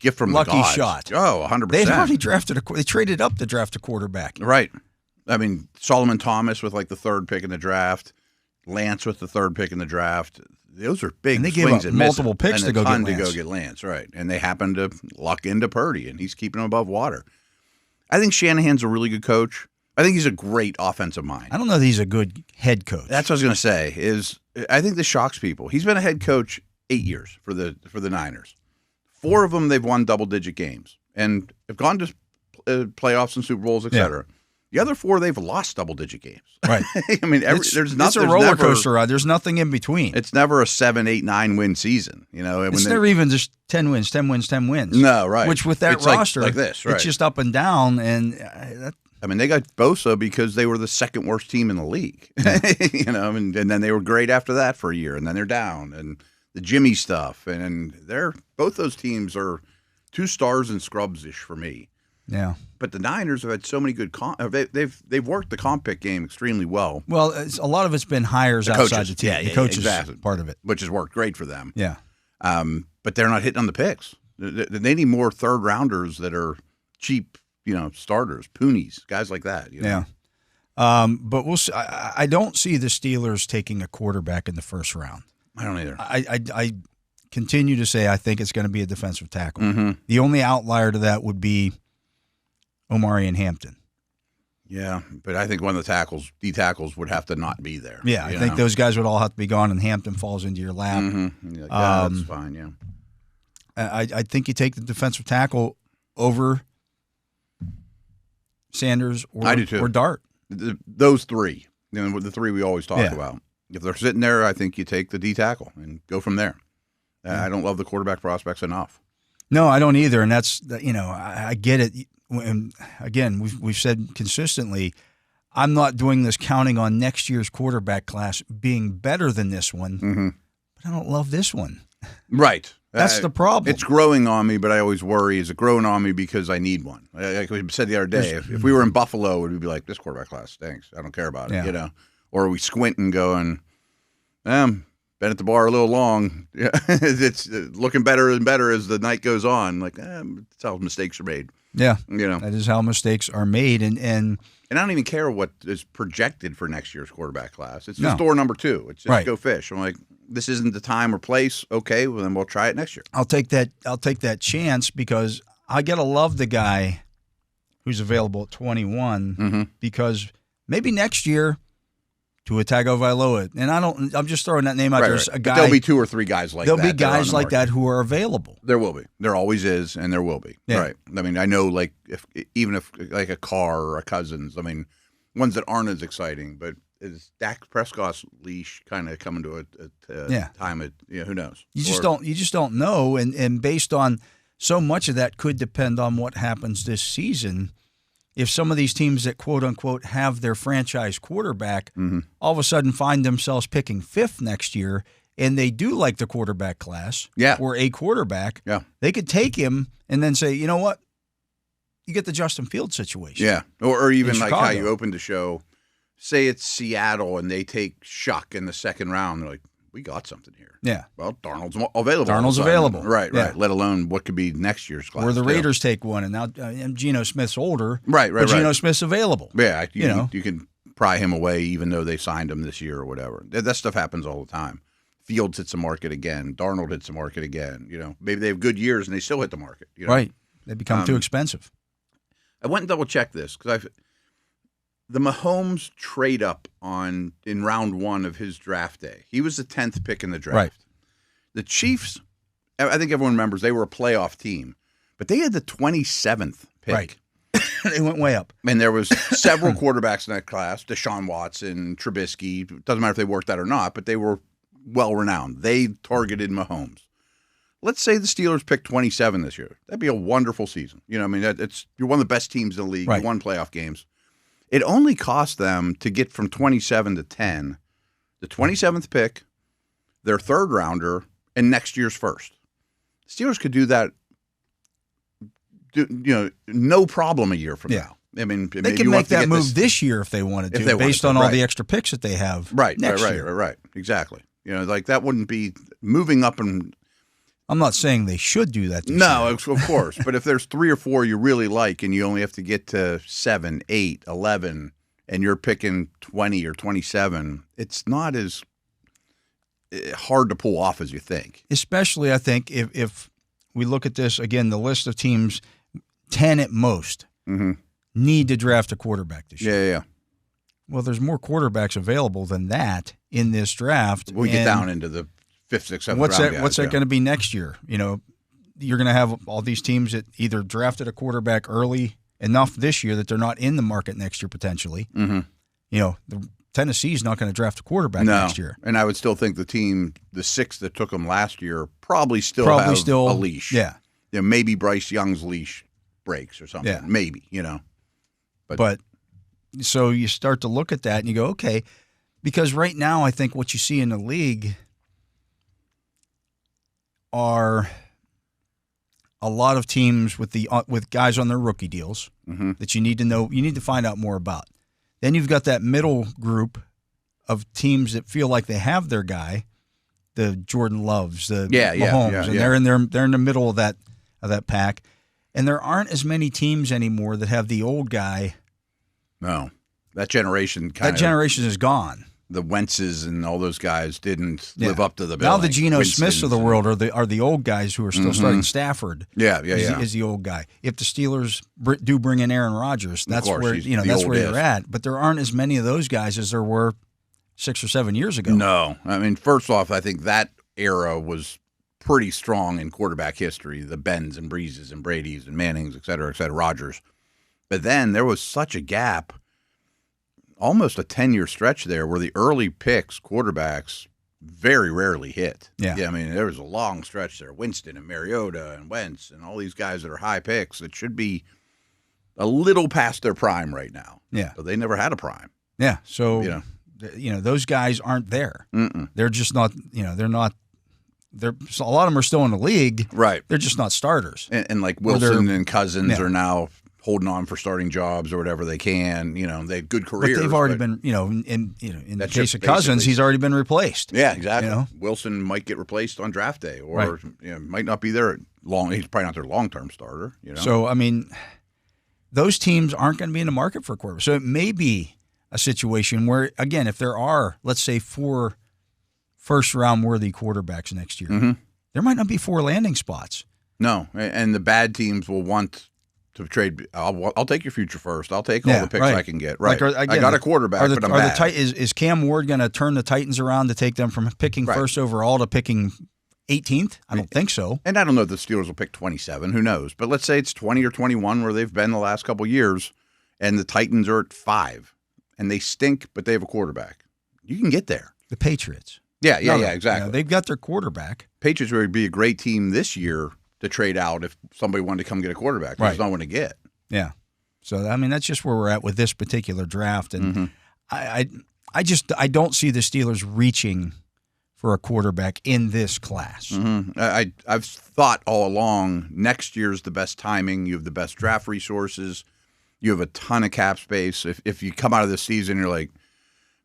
S3: gift from
S2: lucky
S3: the gods.
S2: shot.
S3: Oh, 100%.
S2: They had already they traded up to draft a quarterback.
S3: Right. I mean, Solomon Thomas with like the 3rd pick in the draft, Lance with the 3rd pick in the draft. Those are big
S2: and they
S3: swings
S2: gave up multiple picks to go
S3: get Lance. Right. And they happened to luck into Purdy, and he's keeping him above water. I think Shanahan's a really good coach. I think he's a great offensive mind.
S2: I don't know that he's a good head coach.
S3: That's what I was going to say. I think this shocks people. He's been a head coach 8 years for the Niners. 4 of them they've won double-digit games and have gone to playoffs and Super Bowls, etc. Yeah. The other 4 they've lost double-digit games.
S2: Right.
S3: I mean, it's
S2: a roller coaster ride. There's nothing in between.
S3: It's never a 7, 8, 9 win season.
S2: It's never even just 10 wins, 10 wins, 10 wins.
S3: No, right.
S2: Which with that roster,
S3: like this, right.
S2: It's just up and down, and
S3: I mean, they got Bosa because they were the 2nd worst team in the league. And then they were great after that for a year, and then they're down, and the Jimmy stuff, and both those teams are 2 stars and scrubs-ish for me.
S2: Yeah.
S3: But the Niners have had so many good they've worked the comp pick game extremely well.
S2: Well, a lot of it's been hires outside the team. The coaches
S3: exactly.
S2: Part of it,
S3: which has worked great for them.
S2: Yeah.
S3: But they're not hitting on the picks. They need more 3rd rounders that are cheap. Starters, Poonies, guys like that.
S2: Yeah. But we'll see. I don't see the Steelers taking a quarterback in the 1st round.
S3: I don't either.
S2: I continue to say I think it's going to be a defensive tackle.
S3: Mm-hmm.
S2: The only outlier to that would be Omari and Hampton.
S3: Yeah, but I think one of the D tackles would have to not be there.
S2: Yeah, I think those guys would all have to be gone, and Hampton falls into your lap.
S3: Mm-hmm. That's fine, yeah.
S2: I think you take the defensive tackle over Sanders
S3: I do too.
S2: or Dart.
S3: Those 3, the 3 we always talk about. If they're sitting there, I think you take the D tackle and go from there. I don't love the quarterback prospects enough.
S2: No, I don't either, and that's I get it. And again, we've said consistently, I'm not doing this counting on next year's quarterback class being better than this one, but I don't love this one.
S3: Right.
S2: That's the problem.
S3: It's growing on me, but I always worry, is it growing on me because I need one? Like we said the other day, if we were in Buffalo, we'd be like, this quarterback class stinks. I don't care about it, Or we squint and going, been at the bar a little long. It's looking better and better as the night goes on. Like, that's how mistakes are made.
S2: Yeah. That is how mistakes are made. And
S3: I don't even care what is projected for next year's quarterback class. It's just door number 2. It's just go fish. I'm like, this isn't the time or place. Okay, well then we'll try it next year.
S2: I'll take that chance because I gotta love the guy who's available at 21 because maybe next year Tua Tagovailoa, and I'm just throwing that name out there. A guy,
S3: but there'll be 2 or 3 guys like that.
S2: There'll be guys like that who are available.
S3: There will be. There always is, and there will be.
S2: Yeah.
S3: Right. I mean, I know like even if like a Carr or a Cousins, I mean, ones that aren't as exciting, but is Dak Prescott's leash kind of coming to a time at who knows? You
S2: just don't know, and based on so much of that could depend on what happens this season. If some of these teams that quote unquote have their franchise quarterback all of a sudden find themselves picking 5th next year, and they do like the quarterback class or a quarterback, they could take him and then say, you know what, you get the Justin Fields situation.
S3: Yeah, or even like how you opened the show. Say it's Seattle and they take Shuck in the 2nd round. They're like, we got something here.
S2: Yeah.
S3: Well, Darnold's available. Right. Let alone what could be next year's class.
S2: Or the Raiders take one, and now Geno Smith's older.
S3: Right.
S2: But Geno Smith's available.
S3: Yeah, you can pry him away even though they signed him this year or whatever. That stuff happens all the time. Fields hits the market again. Darnold hits the market again. Maybe they have good years and they still hit the market.
S2: Right. They become too expensive.
S3: I went and double-checked this because the Mahomes trade up in round 1 of his draft day. He was the 10th pick in the draft.
S2: Right.
S3: The Chiefs, I think everyone remembers, they were a playoff team, but they had the 27th pick.
S2: Right. They went way up.
S3: And there was several quarterbacks in that class, Deshaun Watson, Trubisky. Doesn't matter if they worked out or not, but they were well-renowned. They targeted Mahomes. Let's say the Steelers picked 27 this year. That'd be a wonderful season. You're one of the best teams in the league.
S2: Right.
S3: You won playoff games. It only cost them to get from 27 to 10, the 27th pick, their 3rd rounder, and next year's 1st. Steelers could do that, no problem a year from now. I mean,
S2: they can make that move this year if they wanted to, based on all the extra picks that they have.
S3: Right. Exactly. Like that wouldn't be moving up and.
S2: I'm not saying they should do that.
S3: No, of course. But if there's 3 or 4 you really like and you only have to get to 7, 8, 11, and you're picking 20 or 27, it's not as hard to pull off as you think.
S2: Especially, I think, if we look at this, again, the list of teams, 10 at most, need to draft a quarterback this year.
S3: Yeah.
S2: Well, there's more quarterbacks available than that in this draft.
S3: We get down into the 5th, 6th, 7th round.
S2: What's that going to be next year? You're going to have all these teams that either drafted a quarterback early enough this year that they're not in the market next year potentially. Tennessee's not going to draft a quarterback next year.
S3: And I would still think the team, the 6 that took them last year, probably still have a leash.
S2: Yeah.
S3: Maybe Bryce Young's leash breaks or something.
S2: Yeah.
S3: Maybe,
S2: But so you start to look at that and you go, okay, because right now I think what you see in the league are a lot of teams with guys on their rookie deals that you need to know, you need to find out more about. Then you've got that middle group of teams that feel like they have their guy, the Jordan Loves, the Mahomes, and they're in the middle of that pack. And there aren't as many teams anymore that have the old guy.
S3: No, that generation
S2: is gone.
S3: The Wentzes and all those guys didn't live up to the billing.
S2: Now the Geno Smiths of the world are the old guys who are still starting. Stafford is the old guy. If the Steelers do bring in Aaron Rodgers, that's where they're at. But there aren't as many of those guys as there were 6 or 7 years ago.
S3: No. I mean, first off, I think that era was pretty strong in quarterback history, the Bens and Breezes and Bradys and Mannings, et cetera, Rodgers. But then there was such a gap, almost a 10-year stretch there where the early picks, quarterbacks, very rarely hit.
S2: Yeah.
S3: I mean, there was a long stretch there. Winston and Mariota and Wentz and all these guys that are high picks that should be a little past their prime right now.
S2: Yeah.
S3: But they never had a prime.
S2: Yeah. So, those guys aren't there. They're just not, they're not. So a lot of them are still in the league.
S3: Right.
S2: They're just not starters.
S3: And like Wilson and Cousins are now holding on for starting jobs or whatever they can. They have good careers.
S2: But they've already been, in the case of Cousins, he's already been replaced.
S3: Yeah, exactly. Wilson might get replaced on draft day or might not be there long. He's probably not their long-term starter.
S2: So, I mean, those teams aren't going to be in the market for a quarterback. So it may be a situation where, again, if there are, let's say, 4 first-round worthy quarterbacks next year, there might not be 4 landing spots.
S3: No, and the bad teams will want to trade. I'll take your future first. I'll take all the picks I can get. Right. I got a quarterback, but I'm bad.
S2: Is Cam Ward going to turn the Titans around to take them from picking first overall to picking 18th? I don't think so.
S3: And I don't know if the Steelers will pick 27. Who knows? But let's say it's 20 or 21 where they've been the last couple of years, and the Titans are at 5, and they stink, but they have a quarterback. You can get there.
S2: The Patriots.
S3: Yeah, exactly.
S2: They've got their quarterback.
S3: Patriots would be a great team this year to trade out if somebody wanted to come get a quarterback. There's no one to get.
S2: Yeah. So, I mean, that's just where we're at with this particular draft. And I don't see the Steelers reaching for a quarterback in this class.
S3: I've thought all along next year's the best timing. You have the best draft resources. You have a ton of cap space. If you come out of this season, you're like,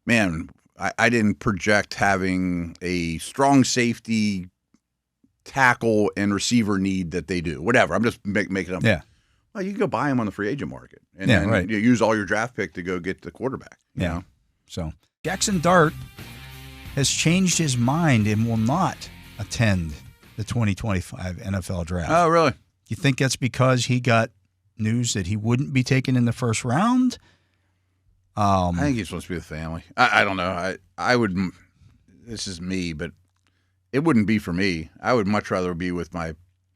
S3: man, I didn't project having a strong safety, tackle, and receiver need that they do. Whatever. I'm just making up.
S2: Yeah.
S3: Well, you can go buy them on the free agent market. And you use all your draft pick to go get the quarterback. You know?
S2: So Jackson Dart has changed his mind and will not attend the 2025 NFL Draft.
S3: Oh, really?
S2: You think that's because he got news that he wouldn't be taken in the first round?
S3: I think he's supposed to be with family. I don't know. I would. This is me, but it wouldn't be for me. I would much rather be with my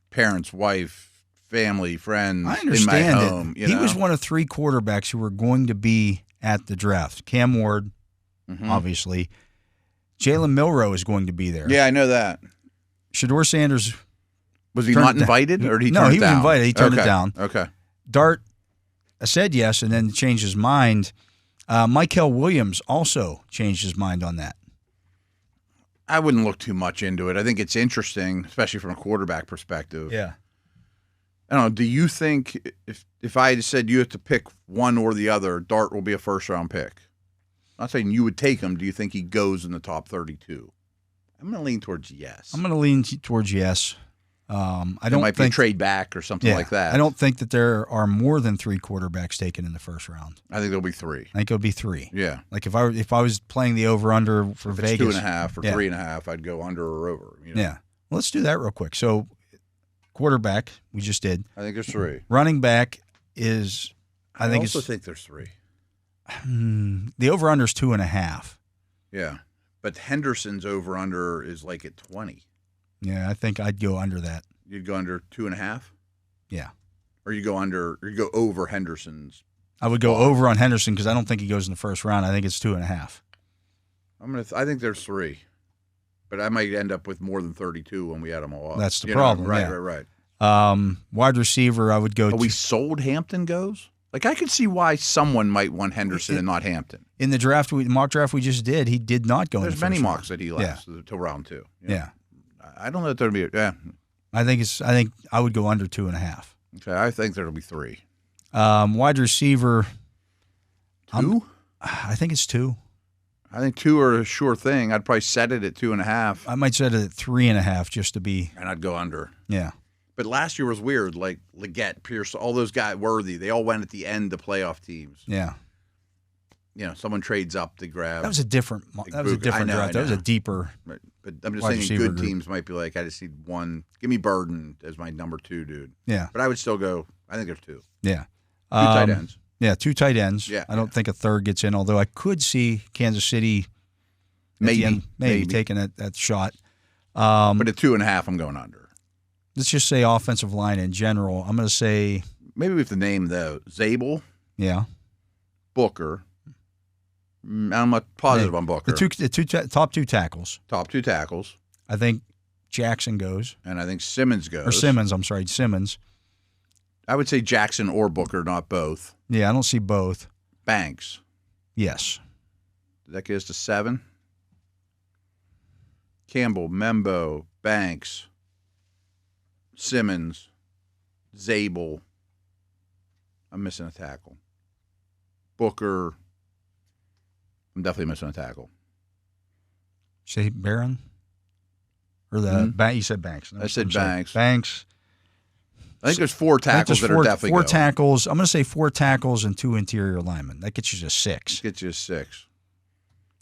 S3: parents, wife, family, friends.
S2: I understand
S3: in my home.
S2: He was one of 3 quarterbacks who were going to be at the draft. Cam Ward, obviously. Jalen Milroe is going to be there.
S3: Yeah, I know that.
S2: Shedeur Sanders.
S3: Was he not invited, or did he turn it down?
S2: No, he was invited. He turned it down.
S3: Okay.
S2: Dart said yes and then changed his mind. Michael Williams also changed his mind on that.
S3: I wouldn't look too much into it. I think it's interesting, especially from a quarterback perspective.
S2: Yeah.
S3: I don't know. Do you think if I had said you have to pick one or the other, Dart will be a first-round pick? I'm not saying you would take him. Do you think he goes in the top 32? I'm going to lean towards yes.
S2: I'm going to lean towards yes. I don't
S3: might
S2: think
S3: be a trade back or something like that.
S2: I don't think that there are more than 3 quarterbacks taken in the first round.
S3: I think there'll be 3.
S2: I think it'll be 3.
S3: Yeah.
S2: Like if I was playing the over/under for Vegas,
S3: 2.5 or 3.5, I'd go under or over.
S2: Yeah. Well, let's do that real quick. So, quarterback, we just did.
S3: I think there's 3.
S2: Running back is,
S3: I also think there's 3.
S2: The over/under is 2.5.
S3: Yeah, but Henderson's over/under is like at 20.
S2: Yeah, I think I'd go under that.
S3: You'd go under 2.5?
S2: Yeah.
S3: Or you go over Henderson's?
S2: I would go over on Henderson because I don't think he goes in the first round. I think it's 2.5.
S3: I think there's 3, but I might end up with more than 32 when we add them all up.
S2: That's the problem.
S3: Right.
S2: Wide receiver, I would go.
S3: We sold Hampton goes? Like I could see why someone might want Henderson and not Hampton.
S2: In the mock draft we just did, he did not go in the first round.
S3: There's many mocks that he left till round 2.
S2: Yeah.
S3: I don't know if there'll be
S2: I think I would go under 2.5.
S3: Okay, I think there'll be 3.
S2: Wide receiver
S3: 2?
S2: I think it's 2.
S3: I think 2 are a sure thing. I'd probably set it at 2.5.
S2: I might set it at 3.5 just to be.
S3: And I'd go under.
S2: Yeah.
S3: But last year was weird. Like Leggett, Pierce, all those guys, Worthy, they all went at the end to playoff teams.
S2: Yeah.
S3: Someone trades up to grab.
S2: That was a different draft. That was a deeper.
S3: Right. But I'm just saying good teams might be like, I just need one. Give me Burden as my number 2 dude.
S2: Yeah.
S3: But I would still go, I think there's 2.
S2: Yeah.
S3: 2 tight ends.
S2: Yeah, 2 tight ends.
S3: Yeah.
S2: I don't think a third gets in, although I could see Kansas City
S3: maybe
S2: taking that shot.
S3: But at 2.5, I'm going under.
S2: Let's just say offensive line in general. I'm going to say.
S3: Maybe we have to name though Zabel.
S2: Yeah.
S3: Booker. I'm not positive on Booker.
S2: Top two tackles.
S3: Top two tackles.
S2: I think Jackson goes.
S3: And I think Simmons goes.
S2: Or Simmons, I'm sorry, Simmons.
S3: I would say Jackson or Booker, not both.
S2: Yeah, I don't see both.
S3: Banks.
S2: Yes.
S3: Did that get us to 7? Campbell, Membo, Banks, Simmons, Zabel. I'm missing a tackle. Booker. I'm definitely missing a tackle.
S2: Say Barron? Or the you said Banks. No,
S3: I said Banks.
S2: Banks.
S3: I think there's 4 tackles that are definitely
S2: four
S3: going.
S2: tackles. I'm going to say 4 tackles and 2 interior linemen. That gets you to 6.
S3: Gets you to 6.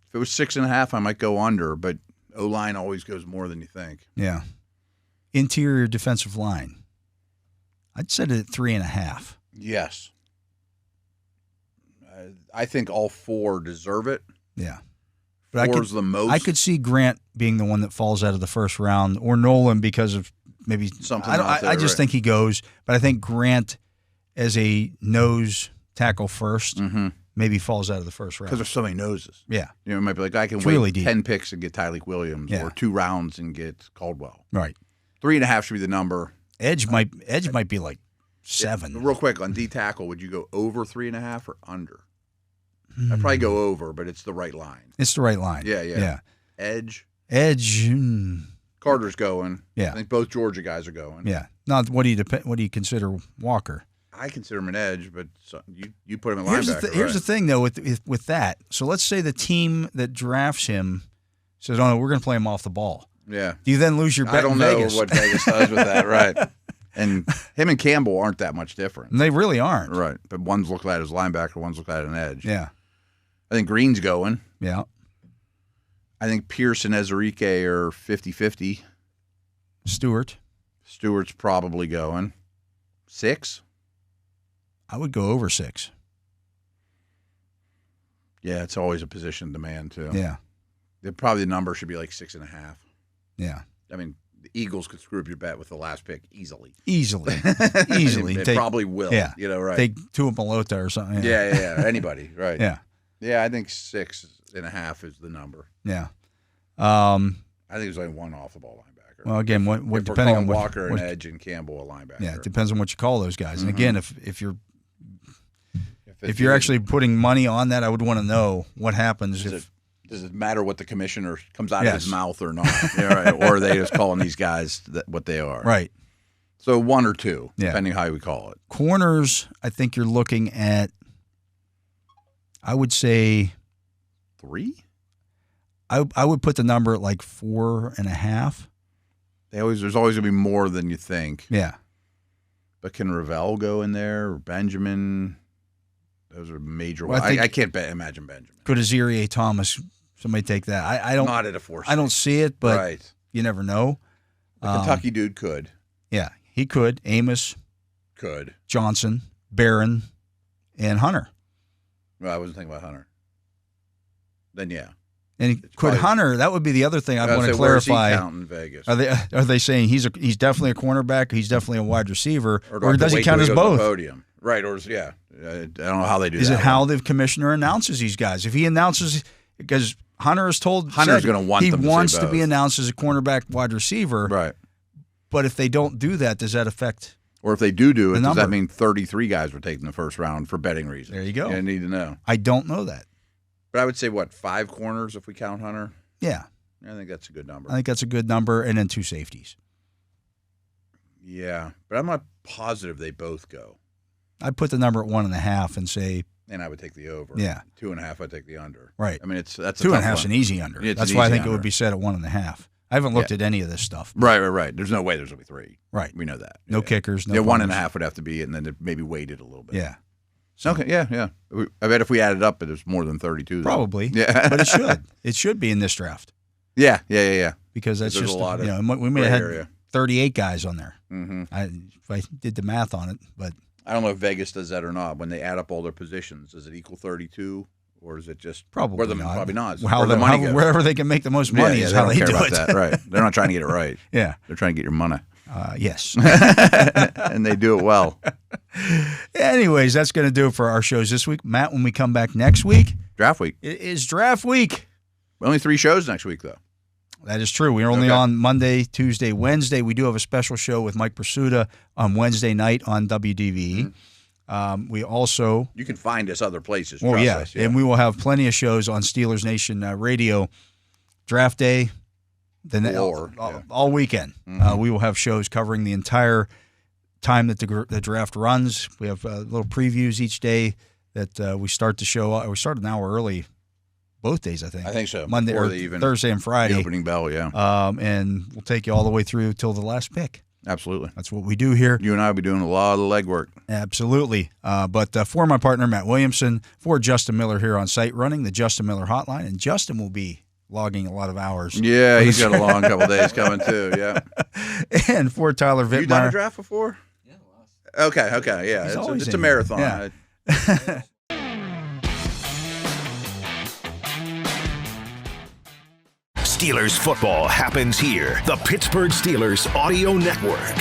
S3: If it was 6.5, I might go under, but O-line always goes more than you think.
S2: Yeah. Interior defensive line. I'd set it at 3.5.
S3: Yes. I think all 4 deserve it.
S2: Yeah. But
S3: 4's the most.
S2: I could see Grant being the one that falls out of the first round, or Nolan because of maybe
S3: something.
S2: I just think he goes, but I think Grant as a nose tackle first maybe falls out of the first round
S3: because there's so many noses.
S2: Yeah,
S3: you know, it might be like I can
S2: it's
S3: wait
S2: really
S3: 10 picks and get Tyreek Williams, or 2 rounds and get Caldwell.
S2: Right.
S3: 3.5 should be the number.
S2: Edge might be like 7.
S3: Yeah, real quick on D tackle, would you go over 3.5 or under? I'd probably go over, but it's the right line.
S2: It's the right line.
S3: Yeah. Edge. Carter's going.
S2: Yeah.
S3: I think both Georgia guys are going.
S2: Yeah. Now, what do you consider Walker?
S3: I consider him an edge, but you put him in linebacker.
S2: Here's the thing, though, with that. So let's say the team that drafts him says, "Oh no, we're going to play him off the ball."
S3: Yeah.
S2: Do you then lose your bet
S3: I don't
S2: in
S3: know
S2: Vegas?
S3: what Vegas does with that, right? And him and Campbell aren't that much different.
S2: And they really aren't.
S3: Right. But one's looked at as linebacker, one's looked at as an edge.
S2: Yeah.
S3: I think Green's going.
S2: Yeah.
S3: I think Pierce and Ezerique are 50-50. Stewart's probably going. 6?
S2: I would go over 6.
S3: Yeah, it's always a position demand, too.
S2: Yeah.
S3: Probably the number should be like 6.5.
S2: Yeah.
S3: I mean, the Eagles could screw up your bet with the last pick easily.
S2: Easily.
S3: They probably will.
S2: Yeah.
S3: You know, right.
S2: Take Tua Malota or something.
S3: Yeah. Anybody, right.
S2: Yeah.
S3: Yeah, I think 6.5 is the number.
S2: Yeah.
S3: I think there's only one off the ball linebacker.
S2: Well, again,
S3: what
S2: depending on
S3: Walker and Edge and Campbell a linebacker.
S2: Yeah, it depends on what you call those guys. And again, if you're actually putting money on that, I would want to know what happens
S3: does it matter what the commissioner comes out of his mouth or not? Yeah, right. Or are they just calling these guys what they are?
S2: Right.
S3: So 1 or 2, depending how we call it.
S2: Corners, I think you're looking at, I would say
S3: 3.
S2: I would put the number at like 4.5.
S3: There's always gonna be more than you think.
S2: Yeah.
S3: But can Ravel go in there or Benjamin? Those are major.
S2: Well,
S3: I can't imagine Benjamin.
S2: Could Azareye'h Thomas somebody take that? I don't.
S3: Not at a 4.
S2: I don't see it, but
S3: right.
S2: You never know.
S3: The Kentucky dude could.
S2: Yeah, he could. Amos
S3: could.
S2: Johnson, Barron, and Hunter.
S3: Well, I wasn't thinking about Hunter. Then yeah.
S2: And could Hunter? That would be the other thing I'd want to clarify.
S3: Where is he counting in Vegas?
S2: Are they saying he's definitely a cornerback? He's definitely a wide receiver, or does he count as
S3: both?
S2: both?
S3: Podium, right? Or yeah, I don't know how they do.
S2: Is
S3: that
S2: it how the commissioner announces these guys? If he announces, because Hunter is told
S3: Hunter's going to want
S2: he
S3: them to
S2: wants
S3: say
S2: to
S3: both.
S2: be announced as a cornerback, wide receiver,
S3: right?
S2: But if they don't do that, does that affect?
S3: Or if they do it, does that
S2: number?
S3: mean 33 guys were taken in the first round for betting reasons?
S2: There you go.
S3: I need to know.
S2: I don't know that.
S3: But I would say, 5 corners if we count Hunter?
S2: Yeah.
S3: I think that's a good number.
S2: I think that's a good number, and then 2 safeties.
S3: Yeah, but I'm not positive they both go.
S2: I'd put the number at 1.5 and say.
S3: And I would take the over.
S2: Yeah.
S3: 2.5, I'd take the under.
S2: Right.
S3: I mean, that's
S2: 2.5's an easy under. That's why I think it would be set at 1.5. I haven't looked at any of this stuff.
S3: Right. There's no way there's going to be 3.
S2: Right.
S3: We know that.
S2: No kickers. No.
S3: Yeah, 1.5 would have to be it, and then it maybe weighted a little bit.
S2: Yeah.
S3: So, okay. Yeah. I bet if we added up, there's more than 32.
S2: Probably.
S3: Yeah.
S2: But it should. It should be in this draft.
S3: Yeah.
S2: Because that's
S3: there's
S2: just
S3: a lot of
S2: we may have had
S3: area.
S2: 38 guys on there.
S3: Mm-hmm.
S2: If I did the math on it, but
S3: I don't know if Vegas does that or not. When they add up all their positions, does it equal 32, or is it just
S2: probably not?
S3: Probably not.
S2: Wherever they can make the most money is how they do it.
S3: That, right? They're not trying to get it right.
S2: Yeah,
S3: they're trying to get your money.
S2: Yes,
S3: and they do it well.
S2: Anyways, that's going to do it for our shows this week. Matt, when we come back next week,
S3: Draft week.
S2: It is draft week.
S3: Only 3 shows next week, though.
S2: That is true. We're only on Monday, Tuesday, Wednesday. We do have a special show with Mike Pursuta on Wednesday night on WDVE. We also...
S3: You can find us other places.
S2: Well,
S3: trust us,
S2: and we will have plenty of shows on Steelers Nation Radio. Draft day, all weekend. We will have shows covering the entire time that the draft runs. We have little previews each day that we start the show. We start an hour early both days, I think.
S3: I think so.
S2: Monday or Thursday and Friday.
S3: The opening bell, yeah.
S2: And we'll take you all the way through till the last pick.
S3: Absolutely.
S2: That's what we do here.
S3: You and I will be doing a lot of legwork.
S2: Absolutely. But for my partner, Matt Williamson, for Justin Miller here on site, running the Justin Miller hotline, and Justin will be logging a lot of hours.
S3: Yeah, he's got a long couple of days coming too, yeah.
S2: And for Tyler Vittmeyer.
S3: You done a draft before? Yeah, Okay, yeah. It's a marathon.
S2: Yeah.
S1: Steelers football happens here. The Pittsburgh Steelers Audio Network.